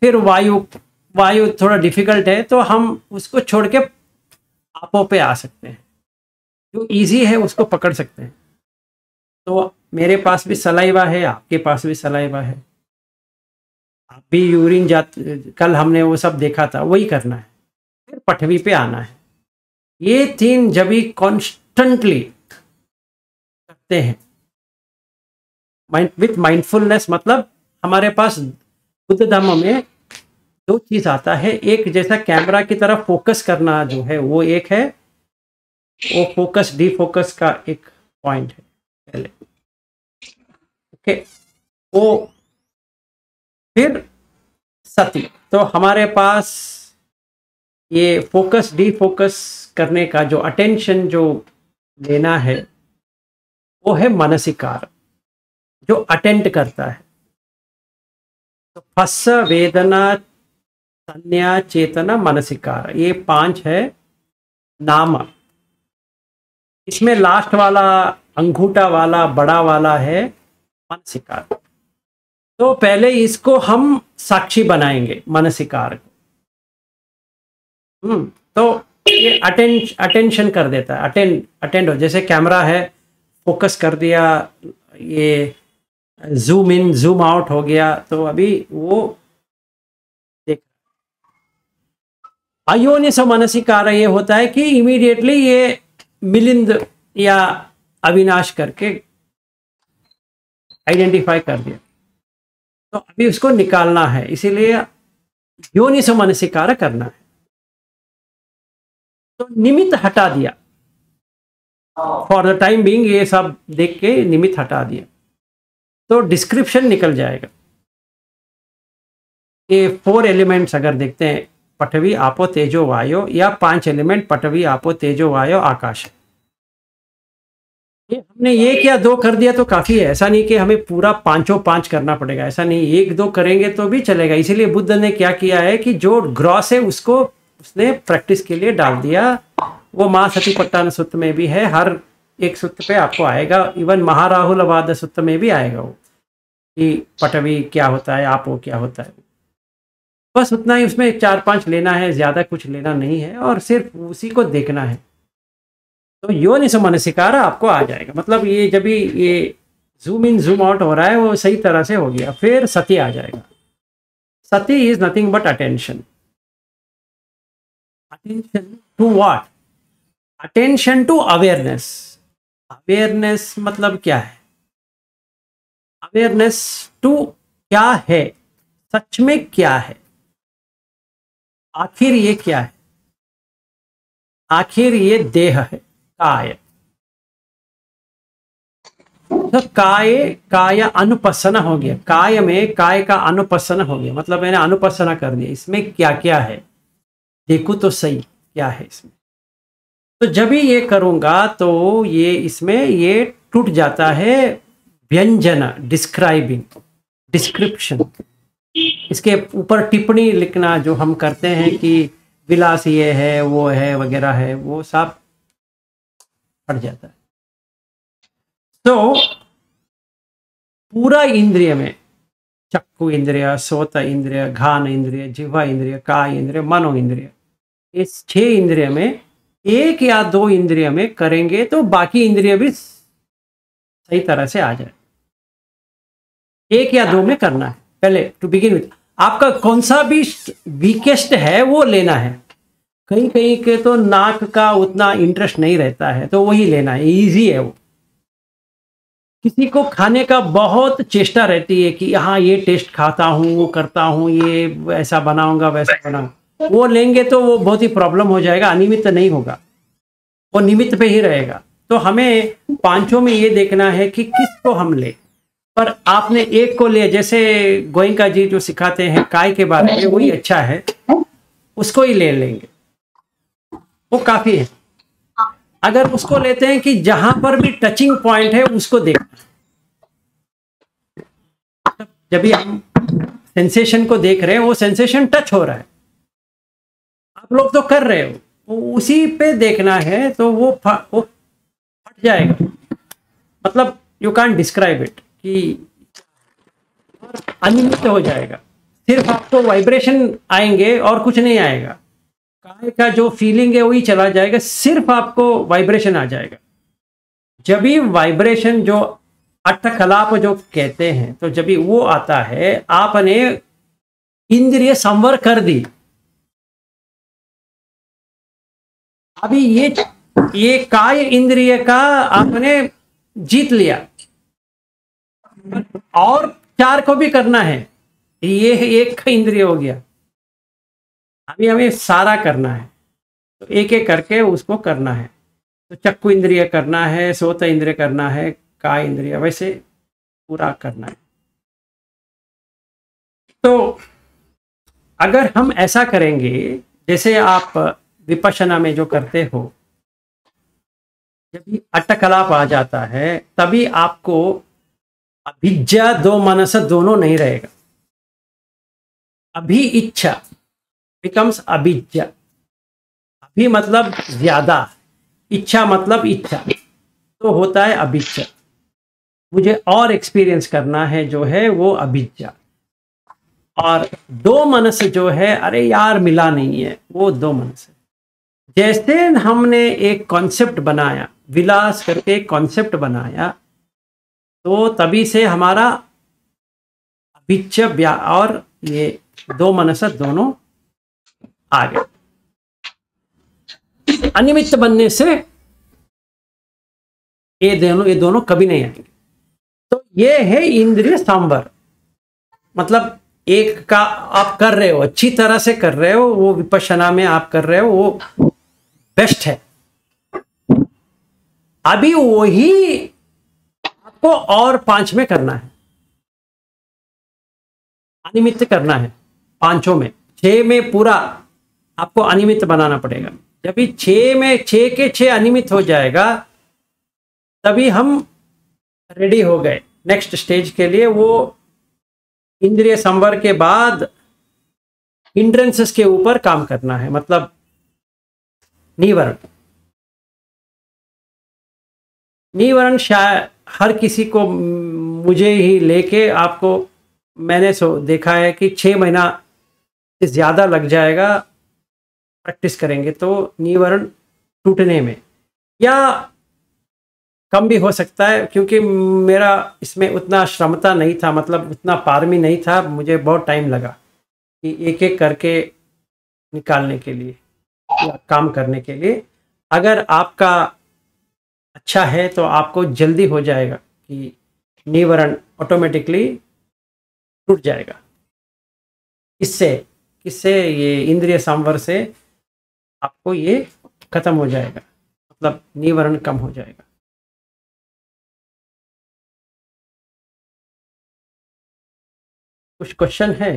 फिर वायु थोड़ा डिफिकल्ट है, तो हम उसको छोड़ के आपो पे आ सकते हैं। जो इजी है उसको पकड़ सकते हैं। तो मेरे पास भी सलाइवा है, आपके पास भी सलाइवा है, आप भी यूरिन कल हमने वो सब देखा था, वही करना है। फिर पठवी पे आना है। ये तीन जब भी कॉन्स्टेंटली करते हैं विथ माइंडफुलनेस, मतलब हमारे पास बुद्ध धम्म में दो चीज आता है। एक जैसा कैमरा की तरफ फोकस करना जो है वो एक है, वो फोकस डिफोकस का एक पॉइंट है पहले, ओके। वो फिर सती। तो हमारे पास ये फोकस डिफोकस करने का जो अटेंशन जो लेना है वो है मनसिकार, जो अटेंड करता है। तो फस्स, वेदना, संज्ञा, चेतना, मनसिकार, ये 5 है नाम। इसमें लास्ट वाला अंगूठा वाला बड़ा वाला है मनसिकार। तो पहले इसको हम साक्षी बनाएंगे मनसिकार को। तो ये अटेंशन कर देता है, अटेंड हो। जैसे कैमरा है, फोकस कर दिया, ये जूम इन जूम आउट हो गया, तो अभी वो देख। अयोनिसो मनसिकार ये होता है कि इमीडिएटली ये मिलिंद या अविनाश करके आइडेंटिफाई कर दिया, तो अभी उसको निकालना है, इसीलिए योनिसो मनसिकार करना है। तो निमित्त हटा दिया, फॉर द टाइम बीइंग ये सब देख के निमित्त हटा दिया, तो डिस्क्रिप्शन निकल जाएगा। ये 4 एलिमेंट्स अगर देखते हैं, पठवी आपो तेजो वायो, या 5 एलिमेंट पठवी आपो तेजो वायो आकाश। ये हमने ये क्या 2 कर दिया तो काफी है, ऐसा नहीं कि हमें पूरा 5 करना पड़ेगा, ऐसा नहीं, 1-2 करेंगे तो भी चलेगा। इसीलिए बुद्ध ने क्या किया है कि जो ग्रॉस है उसको उसने प्रैक्टिस के लिए डाल दिया। वो माँ सतीपट्टान सूत्र में भी है, हर एक सूत्र पे आपको आएगा, इवन महाराहुल वाद सूत्र में भी आएगा वो, कि पठवी क्या होता है, आपो क्या होता है। बस उतना ही, उसमें 4-5 लेना है, ज्यादा कुछ लेना नहीं है, और सिर्फ उसी को देखना है। तो योनिसो मनसिकार आपको आ जाएगा। मतलब ये जब भी ये जूम इन जूम आउट हो रहा है वो सही तरह से हो गया, फिर सती आ जाएगा। sati is nothing but attention. Attention to what? Attention to awareness. Awareness मतलब क्या है? Awareness to क्या है, सच में क्या है, आखिर ये क्या है, आखिर ये देह है, काय। तो काय अनुपस्सन हो गया, काय में काय का अनुपस्सन हो गया, मतलब मैंने अनुपस्सन कर दिया, इसमें क्या क्या है देखो तो सही क्या है इसमें। तो जब भी ये करूंगा तो ये इसमें ये टूट जाता है व्यंजन, डिस्क्राइबिंग, डिस्क्रिप्शन, इसके ऊपर टिप्पणी लिखना जो हम करते हैं कि विलास ये है वो है वगैरह है, वो सब हट जाता है। तो पूरा इंद्रिय में चक्षु इंद्रिय, सोत इंद्रिय, घ्राण इंद्रिय, जिह्वा इंद्रिय, काय इंद्रिय, मनो इंद्रिय, इस 6 इंद्रिय में 1 या 2 इंद्रिय में करेंगे तो बाकी इंद्रिय भी सही तरह से आ जाए। 1 या 2 में करना है पहले, टू बिगिन विथ। आपका कौन सा भी वीकेस्ट है वो लेना है। कहीं कहीं के तो नाक का उतना इंटरेस्ट नहीं रहता है तो वही लेना है, इजी है वो। किसी को खाने का बहुत चेष्टा रहती है कि हाँ ये टेस्ट खाता हूँ, वो करता हूँ, ये ऐसा बनाऊंगा वैसा बनाऊंगा, वो लेंगे तो वो बहुत ही प्रॉब्लम हो जाएगा, अनियमित नहीं होगा, वो निमित्त पे ही रहेगा। तो हमें पांचों में ये देखना है कि किसको हम ले। पर आपने एक को लिया, जैसे गोयंका जी जो सिखाते हैं काय के बारे में, वही अच्छा है, उसको ही ले लेंगे, वो काफी है। अगर उसको लेते हैं कि जहां पर भी टचिंग पॉइंट है उसको देखना, जब भी हम सेंसेशन को देख रहे हैं वो सेंसेशन टच हो रहा है, आप लोग तो कर रहे हो, उसी पे देखना है तो वो फट जाएगा। मतलब यू कैन डिस्क्राइब इट कि अनियमित हो जाएगा, सिर्फ आपको वाइब्रेशन आएंगे और कुछ नहीं आएगा। काय का जो फीलिंग है वही चला जाएगा, सिर्फ आपको वाइब्रेशन आ जाएगा। जब भी वाइब्रेशन जो अट्ठकलाप जो कहते हैं, तो जब भी वो आता है आपने इंद्रिय संवर कर दी। अभी ये काय इंद्रिय का आपने जीत लिया, और 4 को भी करना है, ये एक इंद्रिय हो गया। अभी हमें सारा करना है तो एक एक करके उसको करना है। तो चक्षु इंद्रिय करना है, सोत इंद्रिय करना है, काय इंद्रिय, वैसे पूरा करना है। तो अगर हम ऐसा करेंगे जैसे आप विपश्यना में जो करते हो, जब भी अट्ठकलाप आ जाता है तभी आपको अभिज्ञा दो मनस दोनों नहीं रहेगा। अभी इच्छा बिकम्स अभिज्ञा। अभी मतलब ज्यादा, इच्छा मतलब इच्छा, तो होता है अभिज्ञा। मुझे और एक्सपीरियंस करना है जो है वो अभिज्ञा। और दो मनस जो है, अरे यार मिला नहीं है, वो दो मनस है। जैसे हमने एक कॉन्सेप्ट बनाया, विलास करके एक कॉन्सेप्ट बनाया, तो तभी से हमारा अभिज्ञा और ये दो मनस दोनों आ गए। अनिमित्त बनने से ये दोनों कभी नहीं आएंगे। तो ये है इंद्रिय सांबर। मतलब एक का आप कर रहे हो, अच्छी तरह से कर रहे हो, वो विपश्यना में आप कर रहे हो, वो बेस्ट है। अभी वही आपको और 5 में करना है, अनिमित्त करना है। 5 में, 6 में पूरा आपको अनिमित्त बनाना पड़ेगा। जब भी 6 में 6 के 6 अनिमित्त हो जाएगा, तभी हम रेडी हो गए नेक्स्ट स्टेज के लिए। वो इंद्रिय संवर के बाद हिंड्रेंसेस के ऊपर काम करना है, मतलब निवरण। निवरण शायद हर किसी को, मुझे ही लेके आपको, मैंने देखा है कि 6 महीना से ज़्यादा लग जाएगा प्रैक्टिस करेंगे तो निवरण टूटने में, या कम भी हो सकता है, क्योंकि मेरा इसमें उतना श्रमता नहीं था, मतलब उतना पारमी नहीं था, मुझे बहुत टाइम लगा। कि एक एक करके निकालने के लिए या काम करने के लिए। अगर आपका अच्छा है तो आपको जल्दी हो जाएगा कि निवरण ऑटोमेटिकली टूट जाएगा। इससे किससे? ये इंद्रिय संवर से आपको ये खत्म हो जाएगा, मतलब निवरण कम हो जाएगा। कुछ क्वेश्चन है?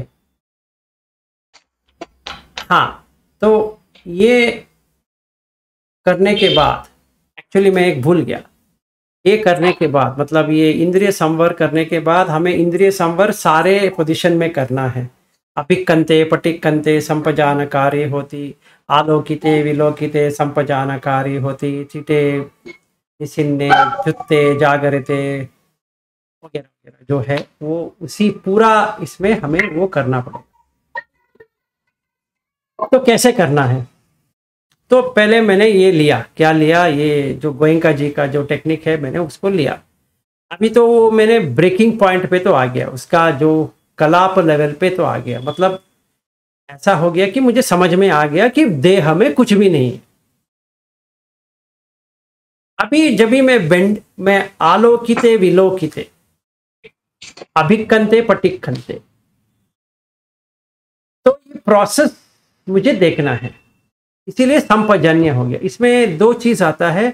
हाँ, तो ये करने के बाद एक्चुअली मैं एक भूल गया। ये करने के बाद मतलब ये इंद्रिय संवर करने के बाद हमें इंद्रिय संवर सारे पोजीशन में करना है। अभिक्कन्ते पटिक्कन्ते संपजानकारी होती, आलोकिते विलोकिते संपजानकारी होती, चिटे निसिन्ने जुत्ते जागरिते वगैरह वगैरह जो है वो उसी पूरा इसमें हमें वो करना पड़ेगा। तो कैसे करना है? तो पहले मैंने ये लिया, क्या लिया? ये जो गोयंका जी का जो टेक्निक है मैंने उसको लिया। अभी तो मैंने ब्रेकिंग पॉइंट पे तो आ गया, उसका जो कलाप लेवल पे तो आ गया। मतलब ऐसा हो गया कि मुझे समझ में आ गया कि देह में कुछ भी नहीं है। अभी जब भी मैं आलोकिते विलोकिते अभिक्कन्ते पटिक्कन्ते, तो ये प्रोसेस मुझे देखना है, इसीलिए संपजन्य हो गया। इसमें दो चीज आता है,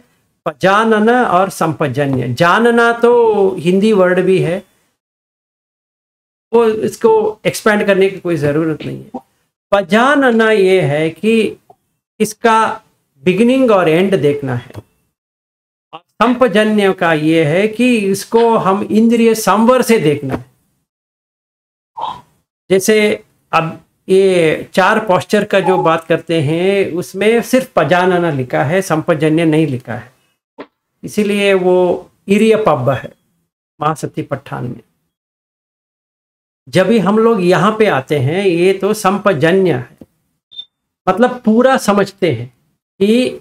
जानना और संपजन्य। जानना तो हिंदी वर्ड भी है, वो इसको एक्सपेंड करने की कोई जरूरत नहीं है। पजानना ये है कि इसका बिगिनिंग और एंड देखना है, और संपजन्य का ये है कि इसको हम इंद्रिय संवर से देखना है। जैसे अब ये 4 पोस्चर का जो बात करते हैं उसमें सिर्फ पजानना लिखा है, संपजन्य नहीं लिखा है, इसीलिए वो इरिय पब्ब है महासती पट्ठान में। जब भी हम लोग यहाँ पे आते हैं ये तो संपजन्य है, मतलब पूरा समझते हैं कि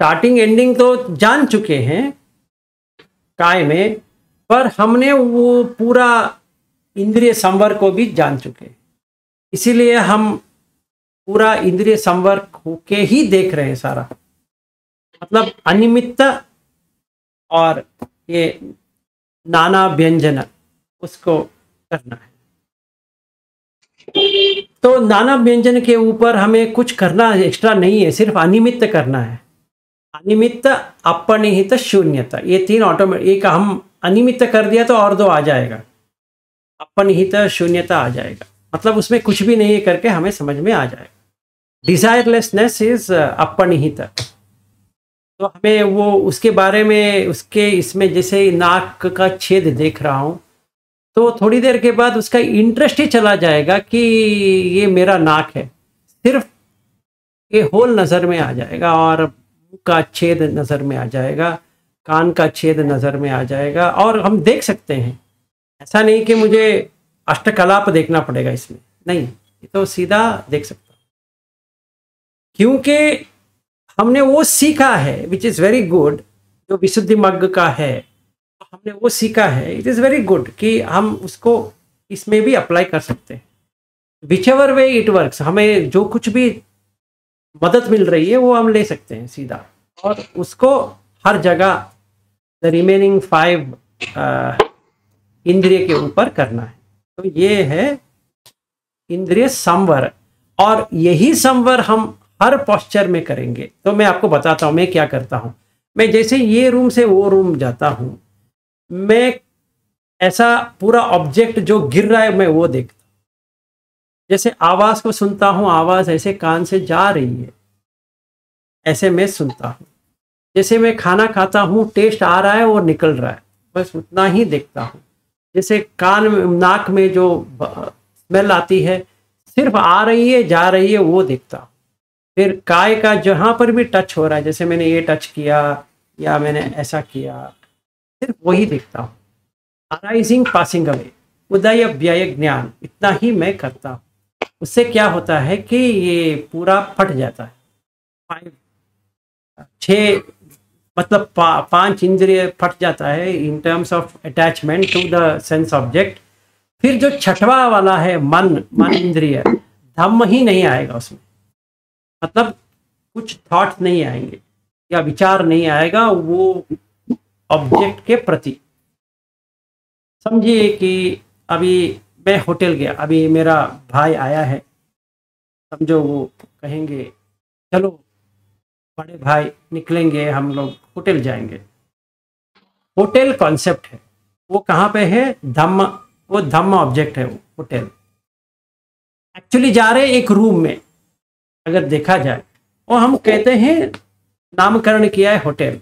स्टार्टिंग एंडिंग तो जान चुके हैं काय में, पर हमने वो पूरा इंद्रिय संवर को भी जान चुके हैं, इसीलिए हम पूरा इंद्रिय संवर होके ही देख रहे हैं सारा। मतलब अनिमित्त और ये नाना व्यंजन उसको करना है। तो नाना व्यंजन के ऊपर हमें कुछ करना एक्स्ट्रा नहीं है, सिर्फ अनिमित्त करना है। अनिमित्त, अपनिहित, शून्यता, ये 3 ऑटोमेटिक। एक हम अनिमित्त कर दिया तो और 2 आ जाएगा, अपनिहित शून्यता आ जाएगा, मतलब उसमें कुछ भी नहीं करके हमें समझ में आ जाएगा। डिजायरलेसनेस इज अपनिहित। तो हमें वो उसके बारे में उसके इसमें जैसे नाक का छेद देख रहा हूँ तो थोड़ी देर के बाद उसका इंटरेस्ट ही चला जाएगा कि ये मेरा नाक है, सिर्फ ये होल नज़र में आ जाएगा और मुंह का छेद नज़र में आ जाएगा, कान का छेद नज़र में आ जाएगा, और हम देख सकते हैं। ऐसा नहीं कि मुझे अष्टकलाप देखना पड़ेगा इसमें, नहीं, ये तो सीधा देख सकता हूँ, क्योंकि हमने वो सीखा है, विच इज़ वेरी गुड। जो विशुद्धि मग्ग का है हमने वो सीखा है, इट इज़ वेरी गुड कि हम उसको इसमें भी अप्लाई कर सकते हैं। Which ever way it works, हमें जो कुछ भी मदद मिल रही है वो हम ले सकते हैं सीधा, और उसको हर जगह द रिमेनिंग 5 इंद्रिय के ऊपर करना है। तो ये है इंद्रिय संवर, और यही संवर हम हर पोस्चर में करेंगे। तो मैं आपको बताता हूँ मैं क्या करता हूँ। मैं जैसे ये रूम से वो रूम जाता हूँ, मैं ऐसा पूरा ऑब्जेक्ट जो गिर रहा है मैं वो देखता हूँ। जैसे आवाज़ को सुनता हूँ, आवाज़ ऐसे कान से जा रही है, ऐसे मैं सुनता हूँ। जैसे मैं खाना खाता हूँ, टेस्ट आ रहा है और निकल रहा है, बस उतना ही देखता हूँ। जैसे कान में, नाक में जो स्मेल आती है, सिर्फ आ रही है जा रही है वो देखता हूँ। फिर काय का जहाँ पर भी टच हो रहा है, जैसे मैंने ये टच किया या मैंने ऐसा किया, सिर्फ वही देखता हूँ। अराइजिंग, पासिंग अवे, उदय व्यय ज्ञान, इतना ही मैं करता हूँ। उससे क्या होता है कि ये पूरा फट जाता है। 6 मतलब 5 इंद्रिय फट जाता है in terms of attachment to the sense object. फिर जो छठवा वाला है मन इंद्रिय, धम्म ही नहीं आएगा उसमें, मतलब कुछ थॉट नहीं आएंगे या विचार नहीं आएगा वो ऑब्जेक्ट के प्रति। समझिए कि अभी मैं होटल गया, अभी मेरा भाई आया है, समझो वो कहेंगे चलो बड़े भाई निकलेंगे, हम लोग होटल जाएंगे। होटल कॉन्सेप्ट है, वो कहाँ पे है, धम्म, वो धम्म ऑब्जेक्ट है वो होटल। एक्चुअली जा रहे एक रूम में अगर देखा जाए, और हम कहते हैं नामकरण किया है होटल,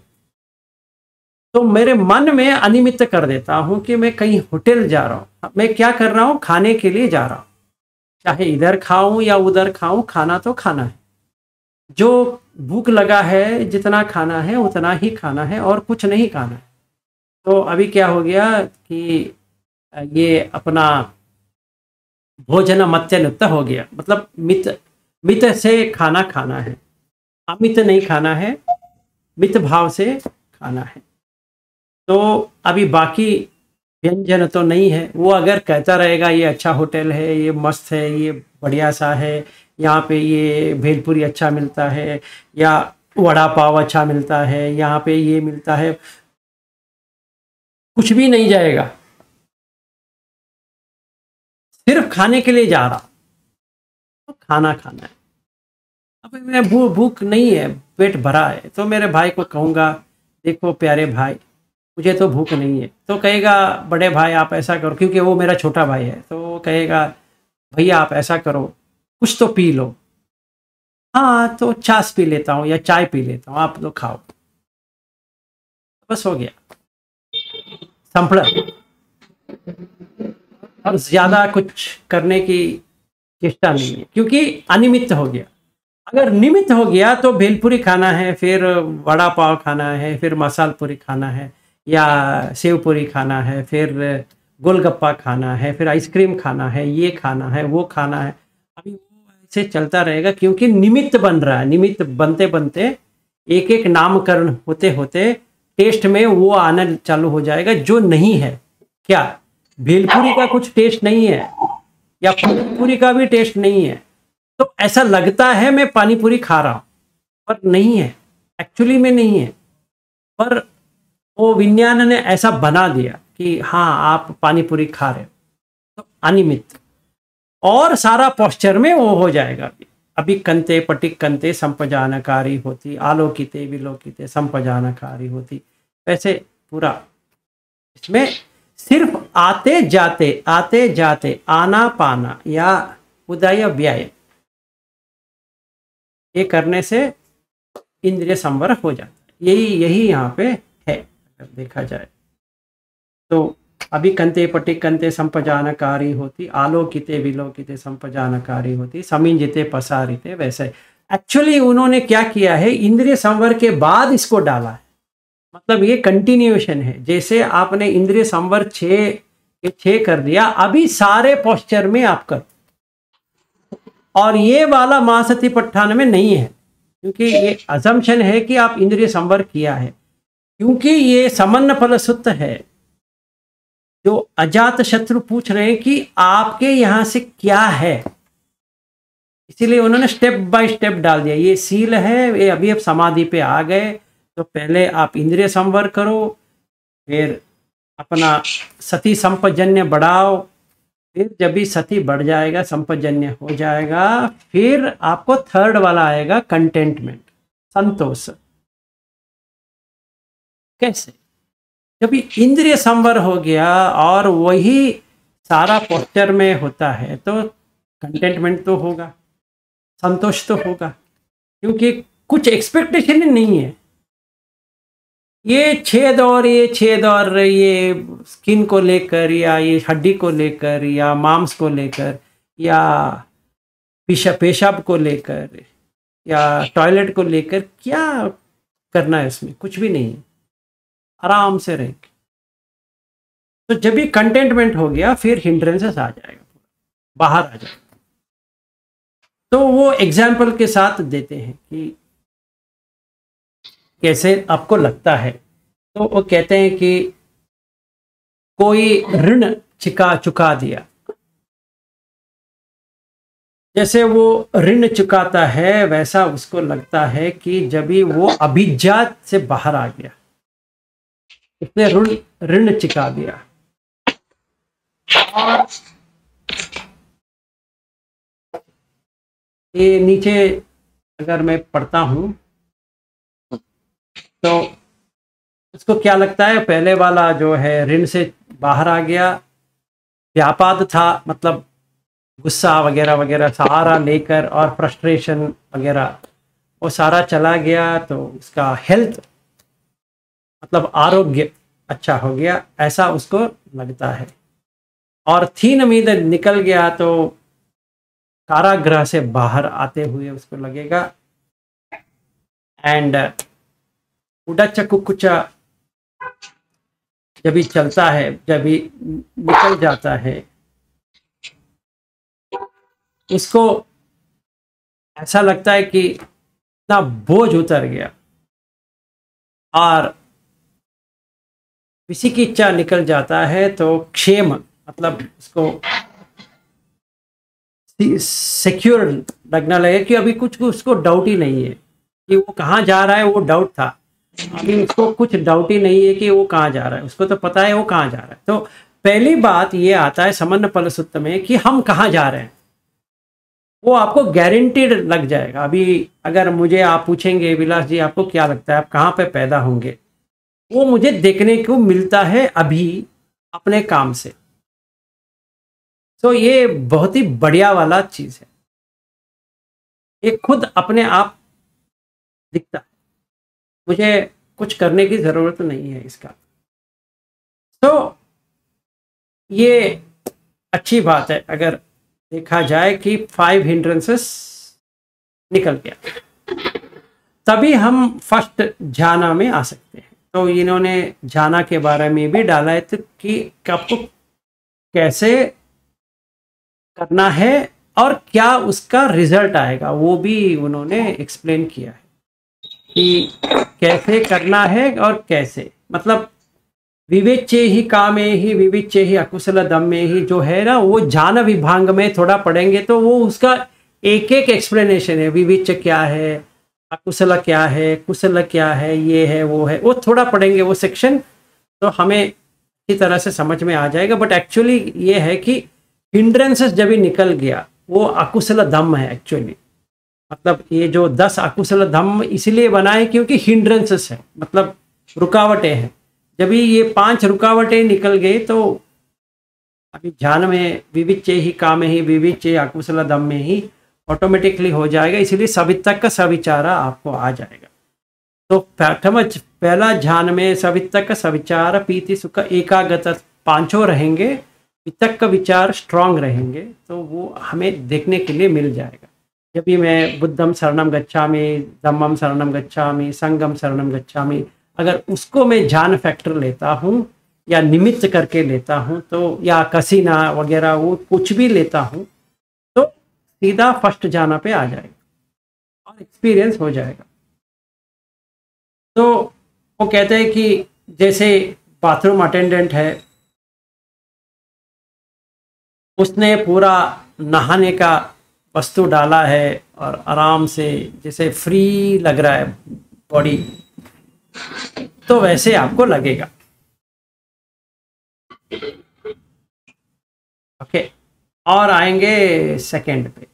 तो मेरे मन में अनिमित्त कर देता हूं कि मैं कहीं होटल जा रहा हूं। मैं क्या कर रहा हूं, खाने के लिए जा रहा हूं, चाहे इधर खाऊं या उधर खाऊं, खाना तो खाना है। जो भूख लगा है, जितना खाना है उतना ही खाना है और कुछ नहीं खाना है। तो अभी क्या हो गया कि ये अपना भोजन मत्यनुक्त हो गया, मतलब मित से खाना खाना है, अमित नहीं खाना है, मित भाव से खाना है। तो अभी बाकी व्यंजन तो नहीं है, वो अगर कहता रहेगा ये अच्छा होटल है, ये मस्त है, ये बढ़िया सा है, यहाँ पे ये भेलपुरी अच्छा मिलता है, या वड़ा पाव अच्छा मिलता है, यहाँ पे ये मिलता है, कुछ भी नहीं जाएगा, सिर्फ खाने के लिए जा रहा, तो खाना खाना है। अब मैं भूख नहीं है, पेट भरा है, तो मेरे भाई को कहूँगा देखो प्यारे भाई मुझे तो भूख नहीं है, तो कहेगा बड़े भाई आप ऐसा करो, क्योंकि वो मेरा छोटा भाई है, तो वो कहेगा भैया आप ऐसा करो कुछ तो पी लो। हाँ तो छाछ पी लेता हूँ या चाय पी लेता हूँ, आप तो खाओ, बस हो गया, संपड़ा। और ज्यादा कुछ करने की चेष्टा नहीं है, क्योंकि अनिमित्त हो गया। अगर निमित्त हो गया तो भेलपुरी खाना है, फिर वड़ा पाव खाना है, फिर मसाल पूरी खाना है, या सेव पूरी खाना है, फिर गोलगप्पा खाना है, फिर आइसक्रीम खाना है, ये खाना है, वो खाना है, अभी वो ऐसे चलता रहेगा, क्योंकि निमित्त बन रहा है। निमित्त बनते बनते एक एक नामकरण होते होते टेस्ट में वो आना चालू हो जाएगा जो नहीं है। क्या भेलपुरी का कुछ टेस्ट नहीं है, या पानीपुरी का भी टेस्ट नहीं है, तो ऐसा लगता है मैं पानीपुरी खा रहा हूं, पर नहीं है, एक्चुअली में नहीं है, पर वो विज्ञान ने ऐसा बना दिया कि हाँ आप पानीपुरी खा रहे हो, तो अनिमित्त। और सारा पोस्चर में वो हो जाएगा। अभी कंते पटिक कंते संपजानकारी होती, आलोकिते विलोकिते संपजानकारी होती, वैसे पूरा इसमें सिर्फ आते जाते आना पाना या उदय व्यय, ये करने से इंद्रिय संवर हो जाता है। यही यहाँ पे है अगर देखा जाए तो। अभी कंते पटिक कंते संपजानकारी होती, आलोकिते विलोकिते संपजानकारी होती, समिंजिते पसारिते, वैसे एक्चुअली उन्होंने क्या किया है, इंद्रिय संवर के बाद इसको डाला है, मतलब ये कंटिन्यूएशन है। जैसे आपने इंद्रिय संवर 6 कर दिया, अभी सारे पोस्चर में आप कर, और ये वाला महासतिपट्ठान में नहीं है, क्योंकि ये अजम्पशन है कि आप इंद्रिय संवर किया है, क्योंकि ये समन्न फल सुत्त है। जो अजात शत्रु पूछ रहे हैं कि आपके यहां से क्या है, इसीलिए उन्होंने स्टेप बाय स्टेप डाल दिया। ये सील है, ये अभी आप समाधि पे आ गए, तो पहले आप इंद्रिय संवर करो, फिर अपना सती संपजन्य बढ़ाओ, फिर जब भी सती बढ़ जाएगा, संपजन्य हो जाएगा, फिर आपको थर्ड वाला आएगा कंटेंटमेंट, संतोष। कैसे? जब इंद्रिय संवर हो गया और वही सारा पोस्चर में होता है, तो कंटेंटमेंट तो होगा, संतोष तो होगा, क्योंकि कुछ एक्सपेक्टेशन ही नहीं है। ये छेद और ये स्किन को लेकर, या ये हड्डी को लेकर, या मांस को लेकर, या पेशाब को लेकर, या टॉयलेट को लेकर क्या करना है, उसमें कुछ भी नहीं है, आराम से रहेंगे। तो जब भी कंटेंटमेंट हो गया, फिर हिंड्रेंसेस आ जाएगा, बाहर आ जाएगा। तो वो एग्जाम्पल के साथ देते हैं कि कैसे आपको लगता है। तो वो कहते हैं कि कोई ऋण चुका दिया। जैसे वो ऋण चुकाता है वैसा उसको लगता है कि जब भी वो अभिजात से बाहर आ गया, उसने ऋण चुका दिया। और ये नीचे अगर मैं पढ़ता हूं तो उसको क्या लगता है, पहले वाला जो है ऋण से बाहर आ गया, व्यापाद था मतलब गुस्सा वगैरह वगैरह सहारा लेकर और फ्रस्ट्रेशन वगैरह वो सारा चला गया, तो उसका हेल्थ मतलब आरोग्य अच्छा हो गया ऐसा उसको लगता है। और 3 उम्मीद निकल गया तो कारागृह से बाहर आते हुए उसको लगेगा। एंड उड़ाचा कुकुचा जब भी चलता है, जब भी निकल जाता है, इसको ऐसा लगता है कि इतना बोझ उतर गया। और किसी की इच्छा निकल जाता है तो क्षेम मतलब उसको सिक्योर लगना लगे कि अभी कुछ उसको डाउट ही नहीं है कि वो कहाँ जा रहा है। वो डाउट था, अभी उसको कुछ डाउट ही नहीं है कि वो कहाँ जा रहा है, उसको तो पता है वो कहाँ जा रहा है। तो पहली बात ये आता है समन्न फल सूत्र में कि हम कहाँ जा रहे हैं, वो आपको गारंटीड लग जाएगा। अभी अगर मुझे आप पूछेंगे विलास जी आपको क्या लगता है आप कहाँ पे पैदा होंगे, वो मुझे देखने को मिलता है अभी अपने काम से। तो ये बहुत ही बढ़िया वाला चीज है, ये खुद अपने आप दिखता है, मुझे कुछ करने की जरूरत नहीं है इसका। तो ये अच्छी बात है अगर देखा जाए कि 5 हिंड्रेंसेस निकल गया, तभी हम फर्स्ट झाना में आ सकते हैं। तो इन्होंने झाना के बारे में भी डाला है तो कि आपको कैसे करना है और क्या उसका रिजल्ट आएगा, वो भी उन्होंने एक्सप्लेन किया है कि कैसे करना है और कैसे मतलब विवेच्य ही कामे ही विविच्य ही अकुशल दम्मे ही जो है ना, वो ज्ञान विभाग में थोड़ा पढ़ेंगे तो वो उसका एक एक एक्सप्लेनेशन है। विविच्य क्या है, अकुशल क्या है, कुशल क्या है, ये है वो है, वो थोड़ा पढ़ेंगे वो सेक्शन तो हमें अच्छी तरह से समझ में आ जाएगा। बट एक्चुअली ये है कि हिंड्रेंसेस जब भी निकल गया वो अकुशल धम्म है एक्चुअली। मतलब ये जो 10 अकुशल धम्म इसलिए बनाए क्योंकि हिंड्रेंसेस है मतलब रुकावटें हैं। जब ये 5 रुकावटें निकल गई तो अभी ध्यान में विविच्य ही काम ही विविच्य अकुशल दम में ही ऑटोमेटिकली हो जाएगा, इसलिए सवितक का सविचारा आपको आ जाएगा। तो पहला ध्यान में सवितक का सविचार पीति सुख एकागत 5 रहेंगे, वितक का विचार स्ट्रांग रहेंगे तो वो हमें देखने के लिए मिल जाएगा। जब भी मैं बुद्धम शरणम गच्छामि, धम्मम शरणम गच्छामि, संगम शरणम गच्छामि, अगर उसको मैं ध्यान फैक्टर लेता हूँ या निमित्त करके लेता हूँ तो या कसीना वगैरह वो कुछ भी लेता हूँ तो सीधा फर्स्ट जाना पे आ जाएगा और एक्सपीरियंस हो जाएगा। तो वो कहते हैं कि जैसे बाथरूम अटेंडेंट है, उसने पूरा नहाने का वस्तु डाला है और आराम से जैसे फ्री लग रहा है बॉडी, तो वैसे आपको लगेगा। ओके, और आएंगे सेकंड पे।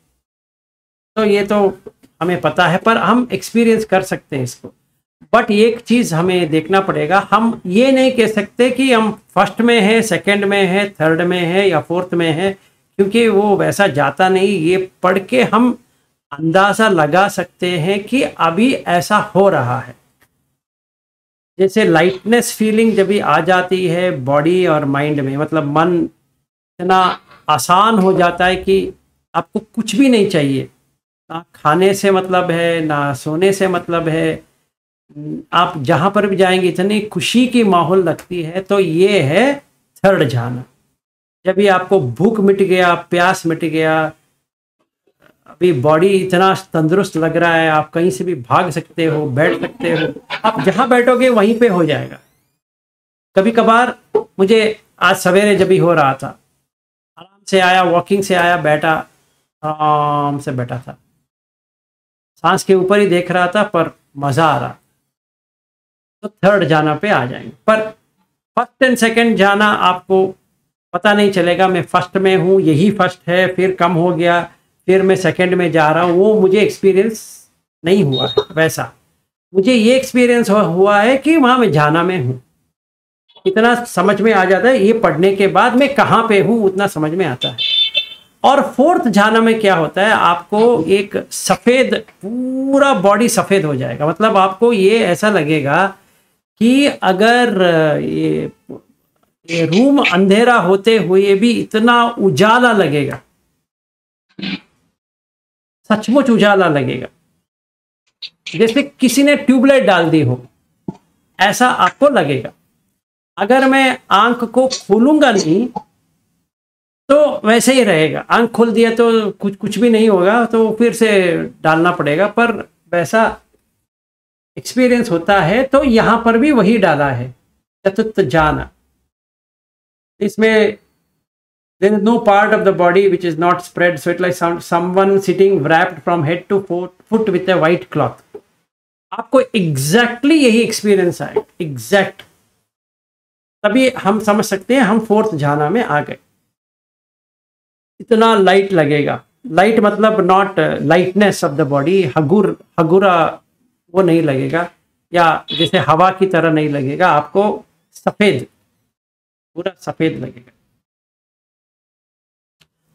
तो ये तो हमें पता है पर हम एक्सपीरियंस कर सकते हैं इसको। बट एक चीज हमें देखना पड़ेगा, हम ये नहीं कह सकते कि हम फर्स्ट में है, सेकंड में है, थर्ड में है या फोर्थ में है, क्योंकि वो वैसा जाता नहीं। ये पढ़ के हम अंदाजा लगा सकते हैं कि अभी ऐसा हो रहा है। जैसे लाइटनेस फीलिंग जब भी आ जाती है बॉडी और माइंड में, मतलब मन इतना आसान हो जाता है कि आपको कुछ भी नहीं चाहिए, ना खाने से मतलब है, ना सोने से मतलब है, आप जहाँ पर भी जाएंगे इतनी खुशी की माहौल लगती है। तो ये है थर्ड ध्यान। जब भी आपको भूख मिट गया, प्यास मिट गया, अभी बॉडी इतना तंदुरुस्त लग रहा है, आप कहीं से भी भाग सकते हो, बैठ सकते हो, आप जहाँ बैठोगे वहीं पे हो जाएगा। कभी कभार मुझे आज सवेरे जब भी हो रहा था, आराम से आया, वॉकिंग से आया, बैठा, आराम से बैठा था, सांस के ऊपर ही देख रहा था, पर मज़ा आ रहा। तो थर्ड जाना पे आ जाएंगे, पर फर्स्ट एंड सेकंड जाना आपको पता नहीं चलेगा। मैं फर्स्ट में हूँ, यही फर्स्ट है, फिर कम हो गया, फिर मैं सेकंड में जा रहा हूँ, वो मुझे एक्सपीरियंस नहीं हुआ है वैसा। मुझे ये एक्सपीरियंस हुआ है कि वहाँ मैं जाना में हूँ, इतना समझ में आ जाता है। ये पढ़ने के बाद मैं कहाँ पे हूँ उतना समझ में आता है। और फोर्थ जाना में क्या होता है, आपको एक सफ़ेद, पूरा बॉडी सफ़ेद हो जाएगा। मतलब आपको ये ऐसा लगेगा कि अगर ये रूम अंधेरा होते हुए भी इतना उजाला लगेगा, सचमुच उजाला लगेगा, जैसे किसी ने ट्यूबलाइट डाल दी हो, ऐसा आपको लगेगा। अगर मैं आंख को खोलूंगा नहीं तो वैसे ही रहेगा, आंख खोल दिया तो कुछ भी नहीं होगा, तो फिर से डालना पड़ेगा, पर वैसा एक्सपीरियंस होता है। तो यहाँ पर भी वही डाला है, चतुर्थ जाना। इसमें there is no part of the body which is not spread, so it's like someone sitting wrapped from head to foot with a white cloth. आपको एग्जैक्टली यही एक्सपीरियंस आए, एग्जैक्ट। तभी हम समझ सकते हैं हम फोर्थ जाना में आ गए। इतना लाइट लगेगा, लाइट मतलब not lightness of the body, हगुरा वो नहीं लगेगा, या जैसे हवा की तरह नहीं लगेगा, आपको सफ़ेद, पूरा सफ़ेद लगेगा।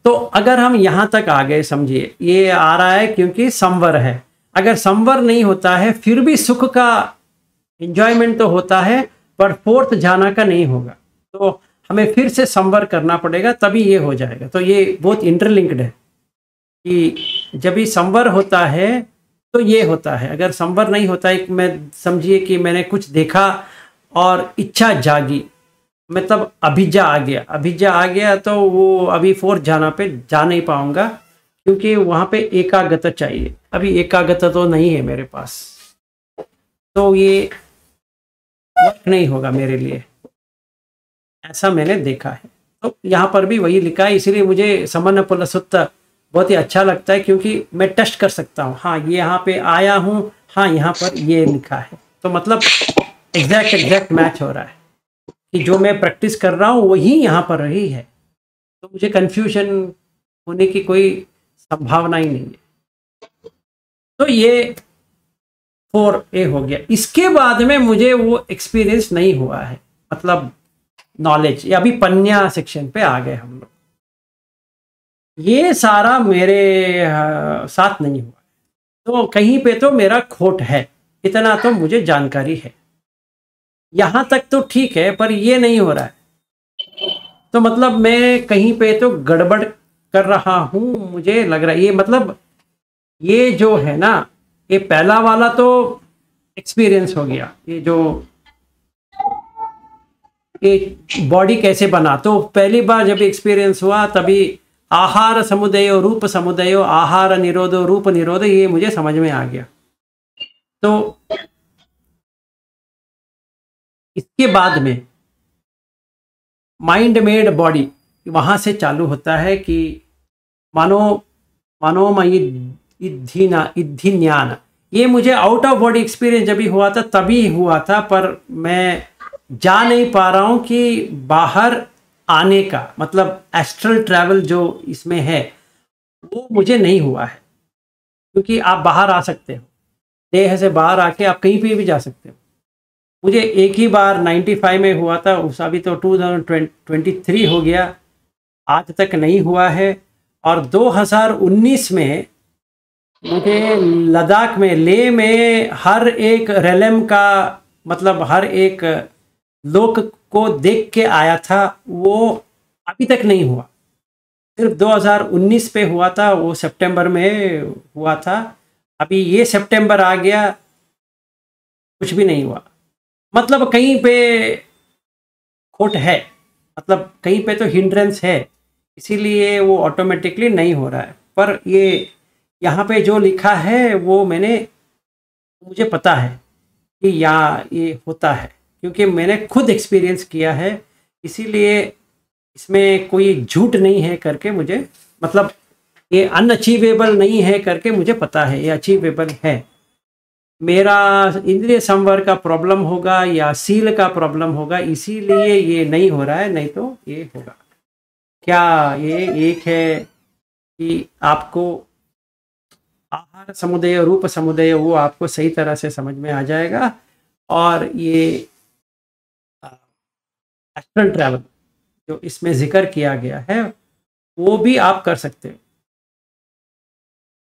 तो अगर हम यहाँ तक आ गए, समझिए ये आ रहा है क्योंकि संवर है। अगर संवर नहीं होता है फिर भी सुख का एंजॉयमेंट तो होता है, पर फोर्थ जाना का नहीं होगा, तो हमें फिर से संवर करना पड़ेगा, तभी ये हो जाएगा। तो ये बहुत इंटरलिंक्ड है कि जब भी संवर होता है तो ये होता है, अगर संवर नहीं होता है, मैं समझिए कि मैंने कुछ देखा और इच्छा जागी, मतलब अभिज्ञा आ गया, तो वो अभी फोर्थ जाना पे जा नहीं पाऊंगा, क्योंकि वहाँ पे एकाग्रता चाहिए। अभी एकाग्रता तो नहीं है मेरे पास, तो ये वर्क नहीं होगा मेरे लिए, ऐसा मैंने देखा है। तो यहाँ पर भी वही लिखा है, इसीलिए मुझे समन्वय सूत्र बहुत ही अच्छा लगता है, क्योंकि मैं टेस्ट कर सकता हूँ, हाँ ये यहाँ पे आया हूँ, हाँ यहाँ पर ये लिखा है, तो मतलब एग्जैक्ट मैच हो रहा है कि जो मैं प्रैक्टिस कर रहा हूँ वही यहाँ पर रही है, तो मुझे कंफ्यूजन होने की कोई संभावना ही नहीं है। तो ये 4A हो गया। इसके बाद में मुझे वो एक्सपीरियंस नहीं हुआ है, मतलब नॉलेज, या अभी पन्या सेक्शन पे आ गए हम लोग। ये सारा मेरे साथ नहीं हुआ, तो कहीं पे तो मेरा खोट है, इतना तो मुझे जानकारी है। यहाँ तक तो ठीक है, पर ये नहीं हो रहा है, तो मतलब मैं कहीं पे तो गड़बड़ कर रहा हूँ, मुझे लग रहा है। ये मतलब ये जो है ना, ये पहला वाला तो एक्सपीरियंस हो गया, ये जो ये बॉडी कैसे बना, तो पहली बार जब एक्सपीरियंस हुआ तभी आहार समुदय, रूप समुदय, आहार निरोधो, रूप निरोध, ये मुझे समझ में आ गया। तो इसके बाद में माइंड मेड बॉडी वहाँ से चालू होता है कि मनोमयी इद्धि ज्ञान। ये मुझे आउट ऑफ बॉडी एक्सपीरियंस जब भी हुआ था तभी हुआ था, पर मैं जा नहीं पा रहा हूँ कि बाहर आने का, मतलब एस्ट्रल ट्रैवल जो इसमें है वो मुझे नहीं हुआ है, क्योंकि आप बाहर आ सकते हो, देह से बाहर आके आप कहीं पे भी जा सकते हो। मुझे एक ही बार 95 में हुआ था, उस अभी तो 2023 हो गया, आज तक नहीं हुआ है। और 2019 में मुझे लद्दाख में, लेह में हर एक रेलम का, मतलब हर एक लोक को देख के आया था, वो अभी तक नहीं हुआ, सिर्फ 2019 पे हुआ था, वो सितंबर में हुआ था। अभी ये सितंबर आ गया, कुछ भी नहीं हुआ, मतलब कहीं पे खोट है, मतलब कहीं पे तो हिंड्रेंस है, इसीलिए वो ऑटोमेटिकली नहीं हो रहा है। पर ये यहाँ पे जो लिखा है वो मुझे पता है कि यहाँ ये होता है, क्योंकि मैंने खुद एक्सपीरियंस किया है, इसीलिए इसमें कोई झूठ नहीं है करके मुझे, मतलब ये अनअचीवेबल नहीं है करके मुझे पता है, ये अचीवेबल है। मेरा इंद्रिय संवर का प्रॉब्लम होगा या सील का प्रॉब्लम होगा, इसीलिए ये नहीं हो रहा है, नहीं तो ये होगा। क्या ये एक है कि आपको आहार समुदय, रूप समुदय, वो आपको सही तरह से समझ में आ जाएगा, और ये एस्ट्रल ट्रैवल जो इसमें जिक्र किया गया है वो भी आप कर सकते हो।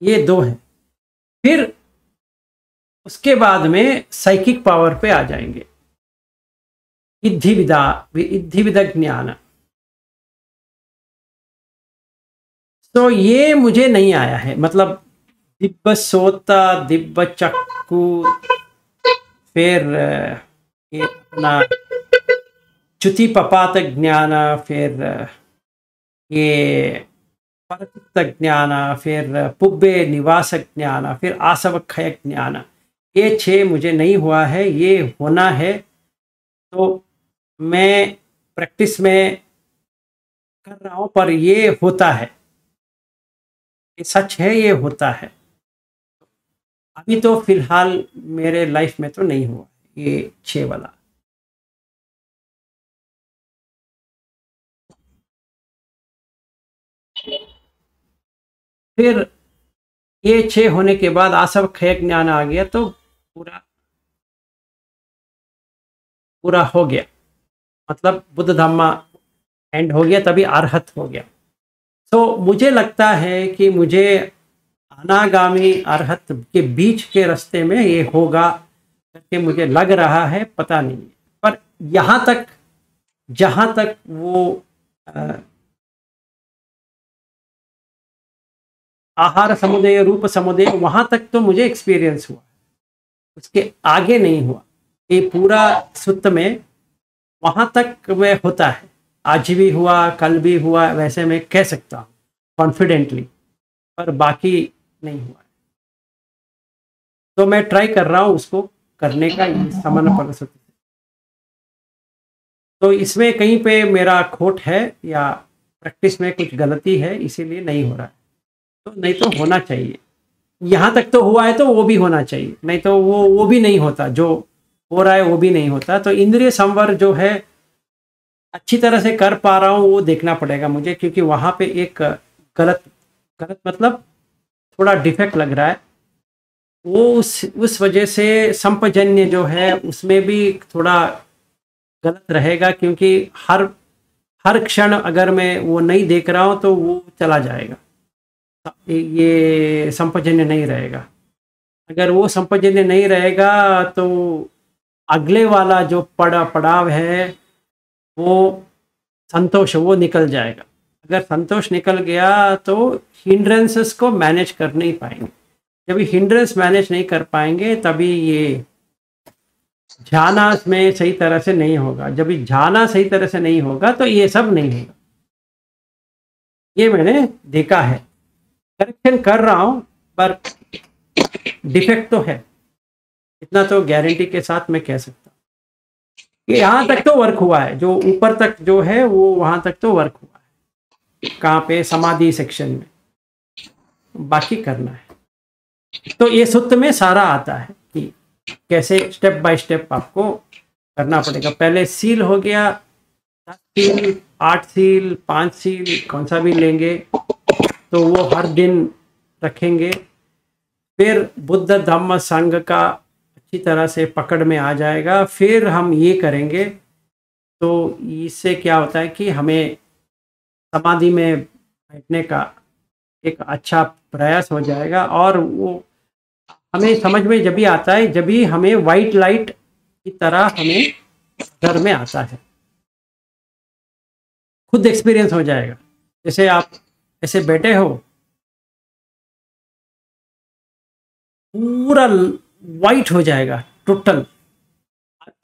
ये दो हैं। फिर उसके बाद में साइकिक पावर पे आ जाएंगे, इद्धि विदा ज्ञान। तो ये मुझे नहीं आया है, मतलब दिव्य सोता, दिव्य चक्कू, फिर ये अपना च्युति पपात ज्ञान, फिर ये परचित्त ज्ञान, फिर पुब्बे निवास ज्ञान, फिर आसव क्षय ज्ञान, ये 6 मुझे नहीं हुआ है, ये होना है। तो मैं प्रैक्टिस में कर रहा हूँ, पर ये होता है, ये सच है, ये होता है। अभी तो फिलहाल मेरे लाइफ में तो नहीं हुआ ये 6 वाला। फिर ये 6 होने के बाद आसव क्षय ज्ञान आ गया, तो पूरा हो गया, मतलब बुद्ध धम्मा एंड हो गया, तभी अरहत हो गया। तो मुझे लगता है कि मुझे अनागामी अरहत के बीच के रास्ते में ये होगा करके मुझे लग रहा है, पता नहीं। पर यहाँ तक, जहाँ तक वो आहार समुदय, रूप समुदय, वहाँ तक तो मुझे एक्सपीरियंस हुआ, उसके आगे नहीं हुआ। ये पूरा सुत्त में वहाँ तक वह होता है, आज भी हुआ, कल भी हुआ, वैसे मैं कह सकता हूँ कॉन्फिडेंटली, पर बाकी नहीं हुआ। तो मैं ट्राई कर रहा हूँ उसको करने का, सामान्य परिस्थिति। तो इसमें कहीं पे मेरा खोट है या प्रैक्टिस में कुछ गलती है, इसीलिए नहीं हो रहा है। तो नहीं तो होना चाहिए, यहाँ तक तो हुआ है तो वो भी होना चाहिए, नहीं तो वो भी नहीं होता, जो हो रहा है वो भी नहीं होता। तो इंद्रिय संवर जो है अच्छी तरह से कर पा रहा हूँ, वो देखना पड़ेगा मुझे, क्योंकि वहाँ पे एक गलत मतलब थोड़ा डिफेक्ट लग रहा है। वो उस वजह से संपजन्य जो है उसमें भी थोड़ा गलत रहेगा, क्योंकि हर क्षण अगर मैं वो नहीं देख रहा हूँ तो वो चला जाएगा, ये संपजन्य नहीं रहेगा। अगर वो संपजन्य नहीं रहेगा तो अगले वाला जो पड़ाव है वो संतोष, वो निकल जाएगा। अगर संतोष निकल गया तो हिंड्रेंसेस को मैनेज कर नहीं पाएंगे। जब हिंड्रेंस मैनेज नहीं कर पाएंगे तभी ये झाना में सही तरह से नहीं होगा। जब झाना सही तरह से नहीं होगा तो ये सब नहीं होगा। ये मैंने देखा है, करेक्शन कर रहा हूँ, पर डिफेक्ट तो है, इतना तो गारंटी के साथ मैं कह सकता हूँ। ये यहाँ तक तो वर्क हुआ है, जो ऊपर तक जो है वो वहाँ तक तो वर्क हुआ है। कहाँ पे? समाधि सेक्शन में, बाकी करना है। तो ये सुत्त में सारा आता है कि कैसे स्टेप बाय स्टेप आपको करना पड़ेगा। पहले सील हो गया, 10 सील, 8 सील, 5 सील, कौन सा भी लेंगे तो वो हर दिन रखेंगे। फिर बुद्ध धम्म संघ का अच्छी तरह से पकड़ में आ जाएगा। फिर हम ये करेंगे तो इससे क्या होता है कि हमें समाधि में बैठने का एक अच्छा प्रयास हो जाएगा। और वो हमें समझ में जब भी आता है जब भी हमें वाइट लाइट की तरह हमें घर में आता है, खुद एक्सपीरियंस हो जाएगा। जैसे आप ऐसे बैठे हो, पूरा वाइट हो जाएगा टोटल।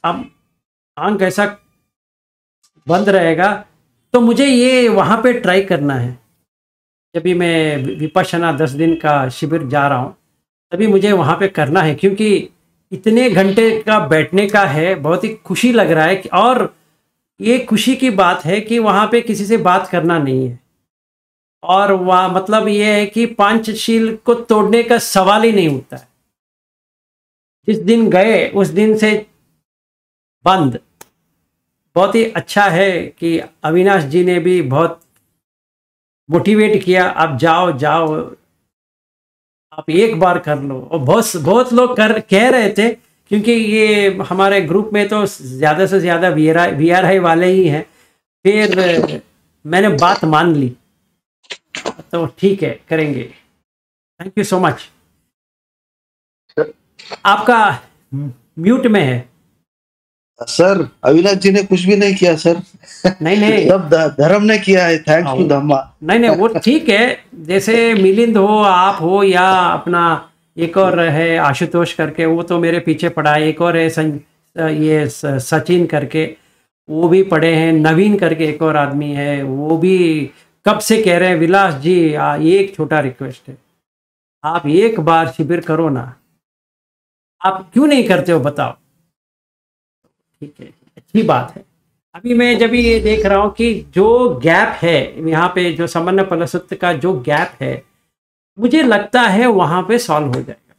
अब आंख ऐसा बंद रहेगा। तो मुझे ये वहाँ पे ट्राई करना है। जब भी मैं विपश्यना 10 दिन का शिविर जा रहा हूँ तभी मुझे वहाँ पे करना है, क्योंकि इतने घंटे का बैठने का है, बहुत ही खुशी लग रहा है। और ये खुशी की बात है कि वहाँ पे किसी से बात करना नहीं है, और वह मतलब ये है कि पंचशील को तोड़ने का सवाल ही नहीं उठता है। जिस दिन गए उस दिन से बंद। बहुत ही अच्छा है कि अविनाश जी ने भी बहुत मोटिवेट किया, आप जाओ जाओ, आप एक बार कर लो। और बहुत बहुत लोग कह रहे थे, क्योंकि ये हमारे ग्रुप में तो ज़्यादा से ज़्यादा VRI वाले ही हैं। फिर मैंने बात मान ली, तो ठीक है करेंगे। Thank you so much. आपका म्यूट में है सर। अविनाश जी ने कुछ भी नहीं किया सर। नहीं सब धर्म ने किया है। थैंक्स टू धम्मा। नहीं वो ठीक है। जैसे मिलिंद हो, आप हो, या अपना एक और है आशुतोष करके, वो तो मेरे पीछे पड़ा है। एक और है ये सचिन करके, वो भी पढ़े हैं। नवीन करके एक और आदमी है, वो भी कब से कह रहे हैं विलास जी एक छोटा रिक्वेस्ट है, आप एक बार शिविर करो ना। आप क्यों नहीं करते हो बताओ। ठीक है, अच्छी बात है। अभी मैं जब ये देख रहा हूँ कि जो गैप है यहाँ पे, जो सामान्य फलसूत्र का जो गैप है, मुझे लगता है वहां पे सॉल्व हो जाएगा।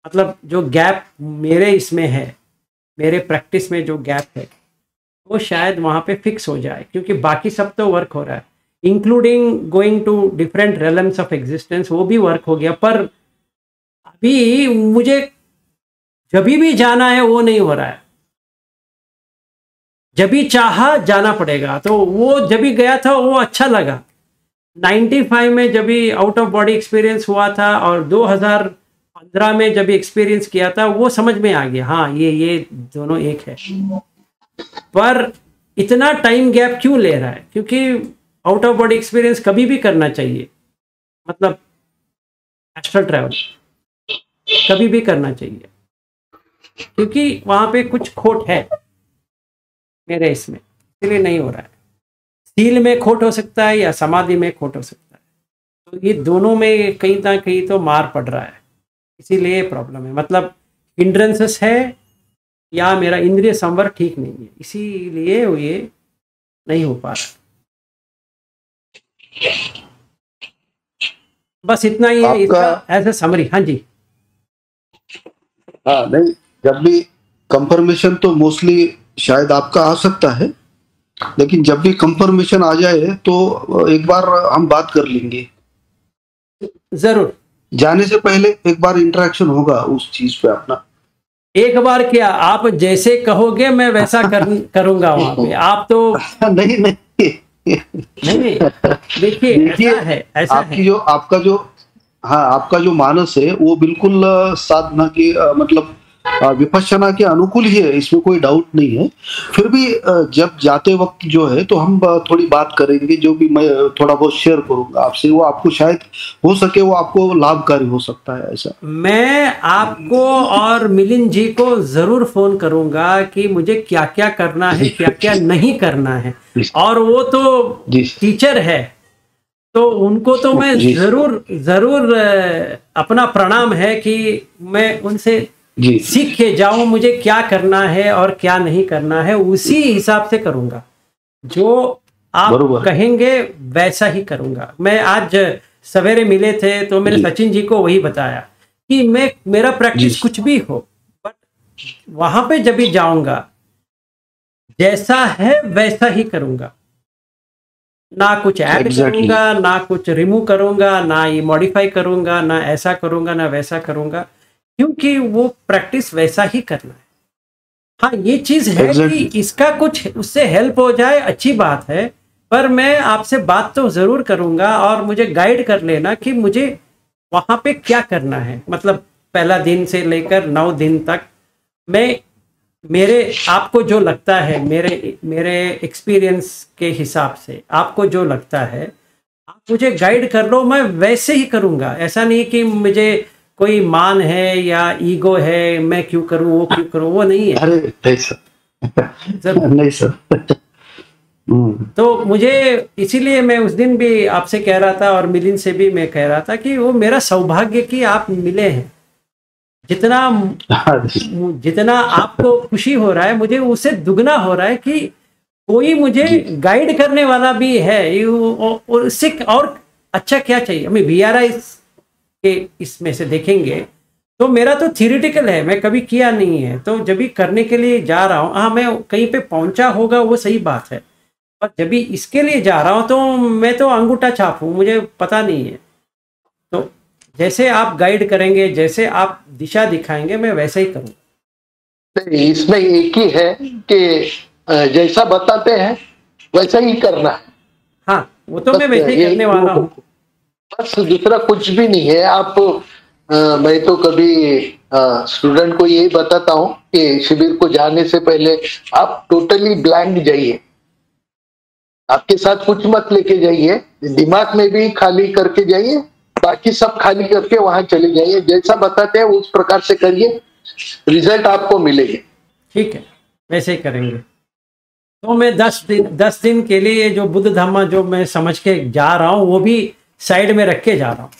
मतलब जो गैप मेरे इसमें है, मेरे प्रैक्टिस में जो गैप है, वो शायद वहां पे फिक्स हो जाए, क्योंकि बाकी सब तो वर्क हो रहा है, including going to different realms of existence, वो भी वर्क हो गया। पर अभी मुझे जब भी जाना है वो नहीं हो रहा है। जब भी चाहा जाना पड़ेगा, तो वो जब भी गया था वो अच्छा लगा। 95 में जब भी आउट ऑफ बॉडी एक्सपीरियंस हुआ था, और 2015 में जब भी एक्सपीरियंस किया था, वो समझ में आ गया, हाँ ये दोनों एक है। पर इतना टाइम गैप क्यों ले रहा है? क्योंकि आउट ऑफ बॉडी एक्सपीरियंस कभी भी करना चाहिए, मतलब एस्ट्रल ट्रैवल कभी भी करना चाहिए, क्योंकि वहां पे कुछ खोट है मेरे इसमें, इसलिए नहीं हो रहा है। सील में खोट हो सकता है या समाधि में खोट हो सकता है, तो ये दोनों में कहीं ना कहीं तो मार पड़ रहा है, इसीलिए प्रॉब्लम है। मतलब हिंड्रेंसेस है या मेरा इंद्रिय संवर ठीक नहीं है, इसीलिए ये नहीं हो पा रहा। बस इतना ही है इसका ऐसा समरी। हाँ जी। हाँ नहीं, जब भी कंफर्मेशन तो मोस्टली शायद आपका आ सकता है, लेकिन जब भी कंफर्मेशन आ जाए तो एक बार हम बात कर लेंगे जरूर। जाने से पहले एक बार इंटरेक्शन होगा उस चीज पे अपना। एक बार क्या, आप जैसे कहोगे मैं वैसा करूंगा वहां पे। आप तो नहीं नहीं देखिए ऐसा है, ऐसा आपकी है। जो आपका जो आपका जो मानस है वो बिल्कुल साधना की मतलब विपश्यना के अनुकूल ही है, इसमें कोई डाउट नहीं है। फिर भी जब जाते वक्त जो है तो हम थोड़ी बात करेंगे, जो भी मैं थोड़ा बहुत शेयर करूंगा आपसे, वो आपको शायद हो सके वो आपको लाभकारी हो सकता है। ऐसा मैं आपको और मिलिंद जी को जरूर फोन करूंगा कि मुझे क्या क्या करना है, क्या क्या नहीं करना है। और वो तो टीचर है, तो उनको तो मैं जरूर अपना प्रणाम है कि मैं उनसे सीख के जाऊं मुझे क्या करना है और क्या नहीं करना है, उसी हिसाब से करूंगा। जो आप कहेंगे वैसा ही करूंगा। मैं आज सवेरे मिले थे तो मैंने सचिन जी को वही बताया कि मेरा प्रैक्टिस कुछ भी हो, बट वहां पे जब भी जाऊंगा जैसा है वैसा ही करूंगा, ना कुछ ऐड करूंगा, ना कुछ रिमूव करूंगा, ना ये मॉडिफाई करूंगा, ना ऐसा करूंगा ना वैसा करूंगा, क्योंकि वो प्रैक्टिस वैसा ही करना है। हाँ ये चीज है कि इसका कुछ उससे हेल्प हो जाए, अच्छी बात है, पर मैं आपसे बात तो जरूर करूंगा और मुझे गाइड कर लेना कि मुझे वहां पे क्या करना है। मतलब पहला दिन से लेकर 9 दिन तक मैं आपको जो लगता है, मेरे एक्सपीरियंस के हिसाब से आपको जो लगता है आप मुझे गाइड कर लो, मैं वैसे ही करूंगा। ऐसा नहीं कि मुझे कोई मान है या ईगो है, मैं क्यों करूं वो क्यों करूं, वो नहीं है। अरे नहीं सर, नहीं सर। तो मुझे इसीलिए मैं उस दिन भी आपसे कह रहा था और मिलिंद से भी मैं कह रहा था कि वो मेरा सौभाग्य कि आप मिले हैं, जितना जितना आपको खुशी हो रहा है, मुझे उससे दुगना हो रहा है कि कोई मुझे गाइड करने वाला भी है। उससे और अच्छा क्या चाहिए हमें। VRI के इसमें से देखेंगे तो मेरा तो थियोरिटिकल है, मैं कभी किया नहीं है, तो जब भी करने के लिए जा रहा हूँ, हाँ मैं कहीं पे पहुंचा होगा वो सही बात है, पर जब भी इसके लिए जा रहा हूँ तो मैं तो अंगूठा छाप हूँ, मुझे पता नहीं है। तो जैसे आप गाइड करेंगे, जैसे आप दिशा दिखाएंगे, मैं वैसे ही करूँगा। इसमें एक ही है कि जैसा बताते हैं वैसा ही करना है। हाँ, वो तो मैं वैसे ही करने वाला हूँ, बस दूसरा कुछ भी नहीं है। आप मैं तो कभी स्टूडेंट को यही बताता हूँ कि शिविर को जाने से पहले आप टोटली ब्लैंक जाइए, आपके साथ कुछ मत लेके जाइए, दिमाग में भी खाली करके जाइए, बाकी सब खाली करके वहां चले जाइए। जैसा बताते हैं उस प्रकार से करिए, रिजल्ट आपको मिलेगी। ठीक है, वैसे ही करेंगे। तो मैं 10 दिन के लिए जो बुद्ध धम्मा जो मैं समझ के जा रहा हूँ वो भी साइड में रख के जा रहा हूँ।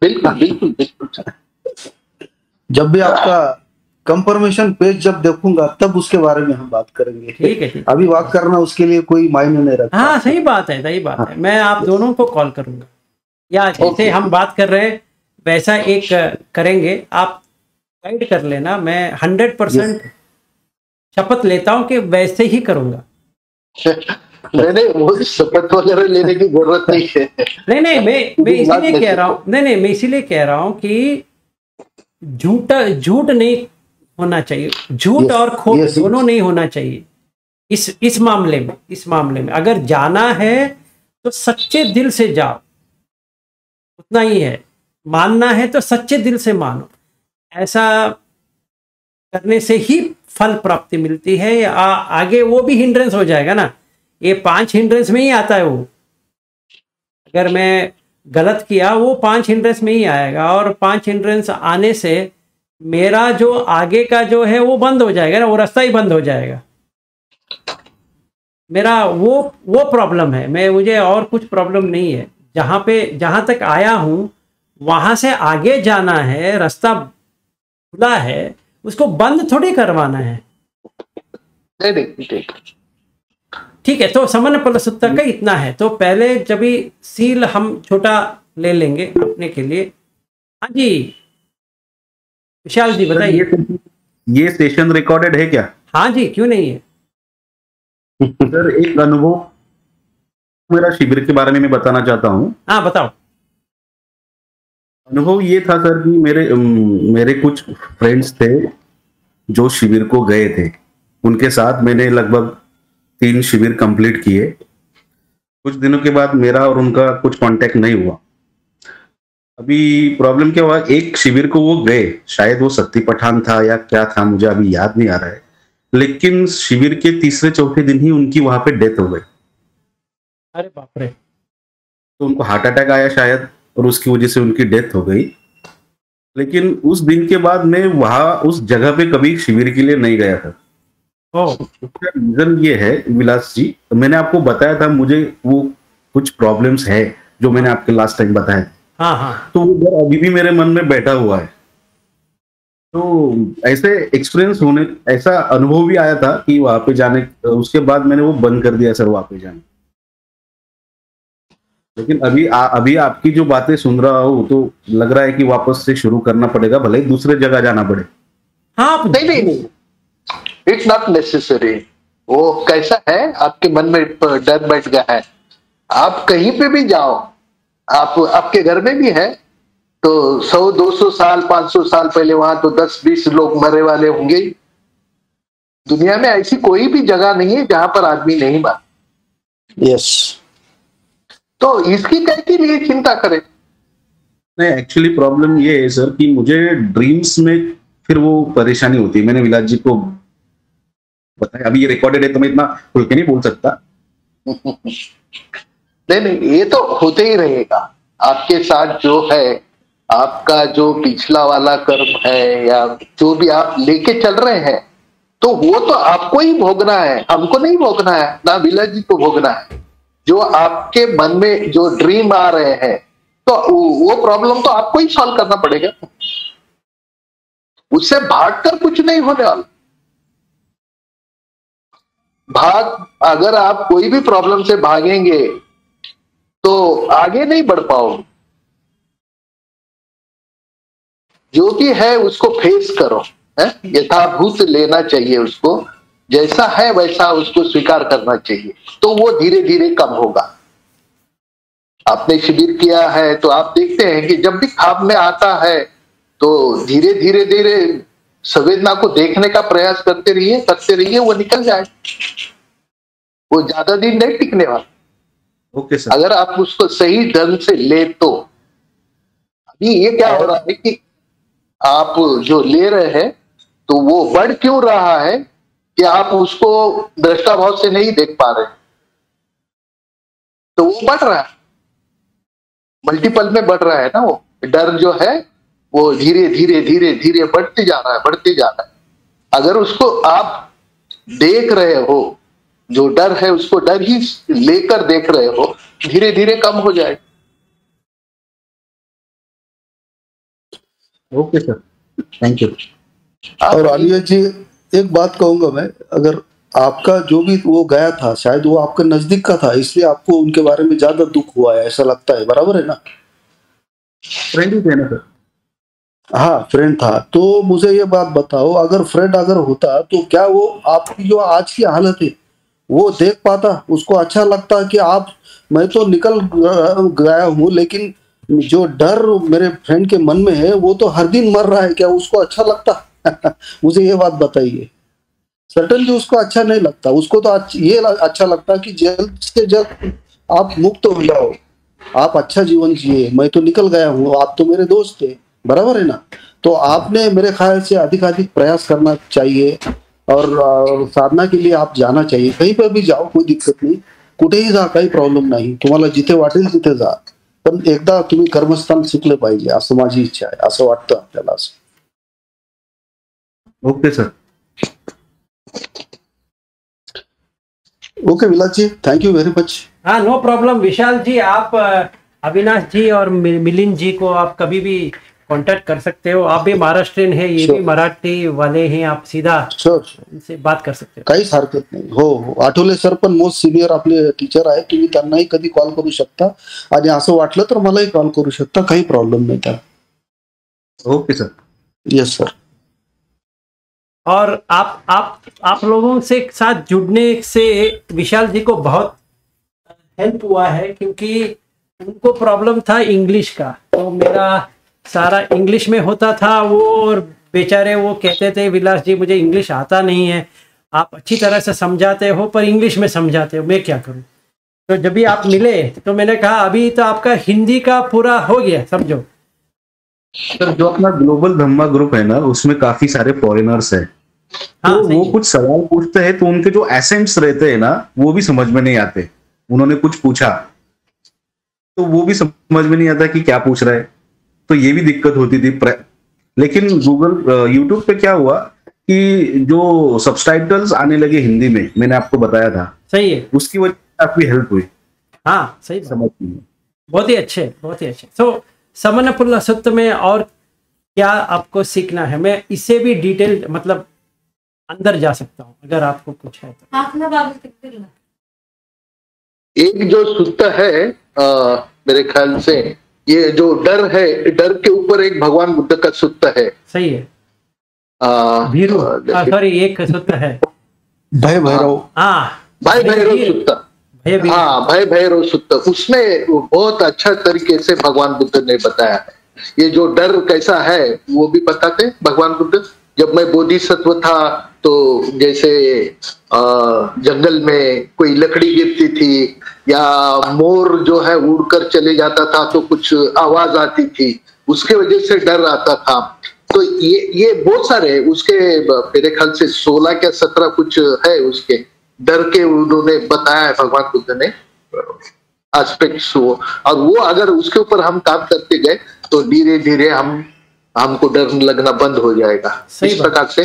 बिल्कुल बिल्कुल बिल्कुल। जब भी आपका कंफर्मेशन पेज जब देखूंगा तब उसके बारे में हम बात करेंगे। ठीक है, ठीक। अभी बात करना उसके लिए कोई मायने नहीं रखता। हाँ सही बात है, सही बात है। मैं आप दोनों को कॉल करूंगा, या जैसे हम बात कर रहे हैं वैसा एक करेंगे, आप गाइड कर लेना। मैं 100% शपथ लेता हूँ कि वैसे ही करूंगा। नहीं, वो शपथ वगैरह लेने की जरूरत नहीं है। नहीं, मैं इसीलिए कह रहा हूँ, नहीं मैं इसीलिए कह रहा हूँ कि झूठ नहीं होना चाहिए, झूठ और खोट दोनों नहीं होना चाहिए इस मामले में। अगर जाना है तो सच्चे दिल से जाओ, उतना ही है। मानना है तो सच्चे दिल से मानो, ऐसा करने से ही फल प्राप्ति मिलती है। आगे वो भी हिंड्रेंस हो जाएगा ना, ये 5 हिंड्रेंस में ही आता है वो। अगर मैं गलत किया वो 5 हिंड्रेंस में ही आएगा, और 5 हिंड्रेंस आने से मेरा जो आगे का जो है वो बंद हो जाएगा ना, वो रास्ता ही बंद हो जाएगा। मेरा वो प्रॉब्लम है, मुझे और कुछ प्रॉब्लम नहीं है। जहां तक आया हूं वहां से आगे जाना है, रास्ता खुला है, उसको बंद थोड़ी करवाना है। ठीक है, तो सामान्य फलसूत्रता का इतना है। तो पहले जब भी सील हम छोटा ले लेंगे अपने के लिए। हाँ जी विशाल जी बताइए। ये सेशन रिकॉर्डेड है क्या? हाँ जी, क्यों नहीं है सर। एक अनुभव मेरा शिविर के बारे में मैं बताना चाहता हूँ। हाँ बताओ। अनुभव ये था सर कि मेरे कुछ फ्रेंड्स थे जो शिविर को गए थे, उनके साथ मैंने लगभग 3 शिविर कंप्लीट किए। कुछ दिनों के बाद मेरा और उनका कुछ कांटेक्ट नहीं हुआ। अभी प्रॉब्लम क्या हुआ, एक शिविर को वो गए, शायद वो शक्ति पठान था या क्या था, मुझे अभी याद नहीं आ रहा है, लेकिन शिविर के तीसरे चौथे दिन ही उनकी वहां पे डेथ हो गई। अरे बाप रे। तो उनको हार्ट अटैक आया शायद, और उसकी वजह से उनकी डेथ हो गई। लेकिन उस दिन के बाद मैं वहां उस जगह पे कभी शिविर के लिए नहीं गया था। उसका रीजन ये है विलास जी, मैंने आपको बताया था मुझे वो कुछ प्रॉब्लम्स है जो मैंने आपके लास्ट टाइम बताया। हाँ। तो वो डर अभी भी मेरे मन में बैठा हुआ है। तो ऐसे एक्सपीरियंस होने, ऐसा अनुभव भी आया था कि वहां पे जाने, उसके बाद मैंने वो बंद कर दिया सर वहां पे जाना। लेकिन अभी आपकी जो बातें सुन रहा हूँ तो लग रहा है कि वापस से शुरू करना पड़ेगा, भले ही दूसरे जगह जाना पड़े। हाँ नहीं, इट्स नॉट नेसेसरी। वो कैसा है, आपके मन में डर बैठ गया है, आप कहीं पे भी जाओ, आप आपके घर में भी है तो 100-200 साल 500 साल पहले वहां तो 10-20 लोग मरे वाले होंगे। दुनिया में ऐसी कोई भी जगह नहीं है जहां पर आदमी नहीं मरा। यस। तो इसकी कैसे लिए चिंता करें। नहीं, एक्चुअली प्रॉब्लम ये है सर कि मुझे ड्रीम्स में फिर वो परेशानी होती है। मैंने विलास जी को बताया, अभी ये रिकॉर्डेड है तो मैं इतना खुल के नहीं बोल सकता। नहीं, ये तो होते ही रहेगा आपके साथ। जो है आपका जो पिछला वाला कर्म है या जो भी आप लेके चल रहे हैं, तो वो तो आपको ही भोगना है, हमको नहीं भोगना है, ना विलास जी को भोगना है। जो आपके मन में जो ड्रीम आ रहे हैं तो वो प्रॉब्लम तो आपको ही सॉल्व करना पड़ेगा। उससे भागकर कुछ नहीं होने वाला। अगर आप कोई भी प्रॉब्लम से भागेंगे तो आगे नहीं बढ़ पाओगे। जो भी है उसको फेस करो, है यथाभूत लेना चाहिए, उसको जैसा है वैसा उसको स्वीकार करना चाहिए, तो वो धीरे धीरे कम होगा। आपने शिविर किया है तो आप देखते हैं कि जब भी ख्वाब में आता है तो धीरे धीरे धीरे संवेदना को देखने का प्रयास करते रहिए, वो निकल जाए। वो ज्यादा दिन नहीं टिकने वाला। Okay sir. अगर आप उसको सही ढंग से ले तो। अभी ये क्या हो रहा है कि आप जो ले रहे हैं तो वो बढ़ क्यों रहा है कि आप उसको दृष्टाभाव से नहीं देख पा रहे, तो वो बढ़ रहा है, मल्टीपल में बढ़ रहा है ना। वो डर जो है वो धीरे धीरे धीरे धीरे बढ़ते जा रहा है। अगर उसको आप देख रहे हो, जो डर है उसको डर ही लेकर देख रहे हो, धीरे धीरे कम हो जाए। Okay sir, thank you. और आलिया जी एक बात कहूंगा मैं, अगर आपका जो भी वो गया था शायद वो आपके नजदीक का था, इसलिए आपको उनके बारे में ज्यादा दुख हुआ है, ऐसा लगता है, बराबर है ना? फ्रेंड ही थे ना सर? हाँ फ्रेंड था। तो मुझे ये बात बताओ, अगर फ्रेंड अगर होता तो क्या वो आपकी जो आज की हालत है वो देख पाता? उसको अच्छा लगता कि आप, मैं तो निकल गया हूँ लेकिन जो डर मेरे फ्रेंड के मन में है वो तो हर दिन मर रहा है, क्या उसको अच्छा लगता? मुझे ये बात बताइए। सर्टनली उसको अच्छा नहीं लगता। उसको तो ये अच्छा लगता कि जल्द से जल्द आप मुक्त हो जाओ, आप अच्छा जीवन जिए, मैं तो निकल गया हूँ, आप तो मेरे दोस्त थे, बराबर है ना? तो आपने मेरे ख्याल से अधिक प्रयास करना चाहिए और साधना के लिए आप जाना चाहिए। कहीं पर भी जाओ, कोई दिक्कत नाही, कुठेही जा, काही प्रॉब्लेम नाही, तुम्हाला जिथे वाटेल तिथे जा, पण एकदा तुम्ही कर्मस्थान शिकलं पाहिजे, असं माझी इच्छा आहे, असं वाटतं आपल्याला। Okay sir, okay Vilas ji, thank you very much. हाँ नो प्रॉब्लम विशाल जी, आप अविनाश जी और मिलिंद जी को आप कभी भी कांटेक्ट कर सकते हो। आप भी महाराष्ट्रियन है, ये भी मराठी वाले हैं, आप सीधा इनसे बात कर सकते हो, काहीच हरकत नाही। हो, आठवले सर पण मोस्ट सिनियर आपले टीचर आहे, तुम्ही त्यांनाही कधी कॉल करू शकता आणि असं वाटलं तर मलाही कॉल करू शकता, काही प्रॉब्लेम नाही त्याला। Okay sir, yes sir. और आप लोगों से साथ जुड़ने से विशाल जी को बहुत हेल्प हुआ है, क्योंकि उनको प्रॉब्लम था इंग्लिश का, तो मेरा सारा इंग्लिश में होता था वो, और बेचारे वो कहते थे विलास जी मुझे इंग्लिश आता नहीं है, आप अच्छी तरह से समझाते हो पर इंग्लिश में समझाते हो, मैं क्या करूं? तो जब भी आप मिले तो मैंने कहा अभी तो आपका हिंदी का पूरा हो गया, समझो। सर जो अपना ग्लोबल धम्मा ग्रुप है ना, उसमें काफी सारे फॉरेनर्स हैं। हाँ, तो वो कुछ सवाल पूछते हैं तो उनके जो एसेंट्स रहते हैं ना वो भी समझ में नहीं आते। उन्होंने कुछ पूछा तो वो भी समझ में नहीं आता कि क्या पूछ रहा है, तो ये भी दिक्कत होती थी। लेकिन गूगल यूट्यूब पे क्या हुआ कि जो सबटाइटल्स आने लगे हिंदी में, मैंने आपको बताया था, सही है, उसकी वजह से काफी हेल्प हुई। हाँ सही समझ में, बहुत ही अच्छे, बहुत ही अच्छे। तो समन्नपुल्ला सुत्त में और क्या आपको सीखना है? मैं इससे भी डिटेल मतलब अंदर जा सकता हूँ अगर आपको कुछ है तो। एक जो सुत्त है मेरे ख्याल से ये जो डर है, डर के ऊपर एक भगवान बुद्ध का सुत्त है। सही है, भीरू, सॉरी एक सुत्त है भय भैरव। हाँ भय भैरव सुत्त, हाँ भय भैरव सुत्त, उसमें बहुत अच्छा तरीके से भगवान बुद्ध ने बताया है। ये जो डर कैसा है वो भी बताते भगवान बुद्ध। जब मैं बोधिसत्व था तो जैसे जंगल में कोई लकड़ी गिरती थी या मोर जो है उड़कर चले जाता था तो कुछ आवाज आती थी, उसके वजह से डर आता था। तो ये बहुत सारे उसके मेरे ख्याल से 16 या 17 कुछ है उसके डर के उन्होंने बताया है भगवान बुद्ध ने एस्पेक्ट्स वो, और वो अगर उसके ऊपर हम काम करते गए तो धीरे धीरे हमको डर लगना बंद हो जाएगा। इस प्रकार से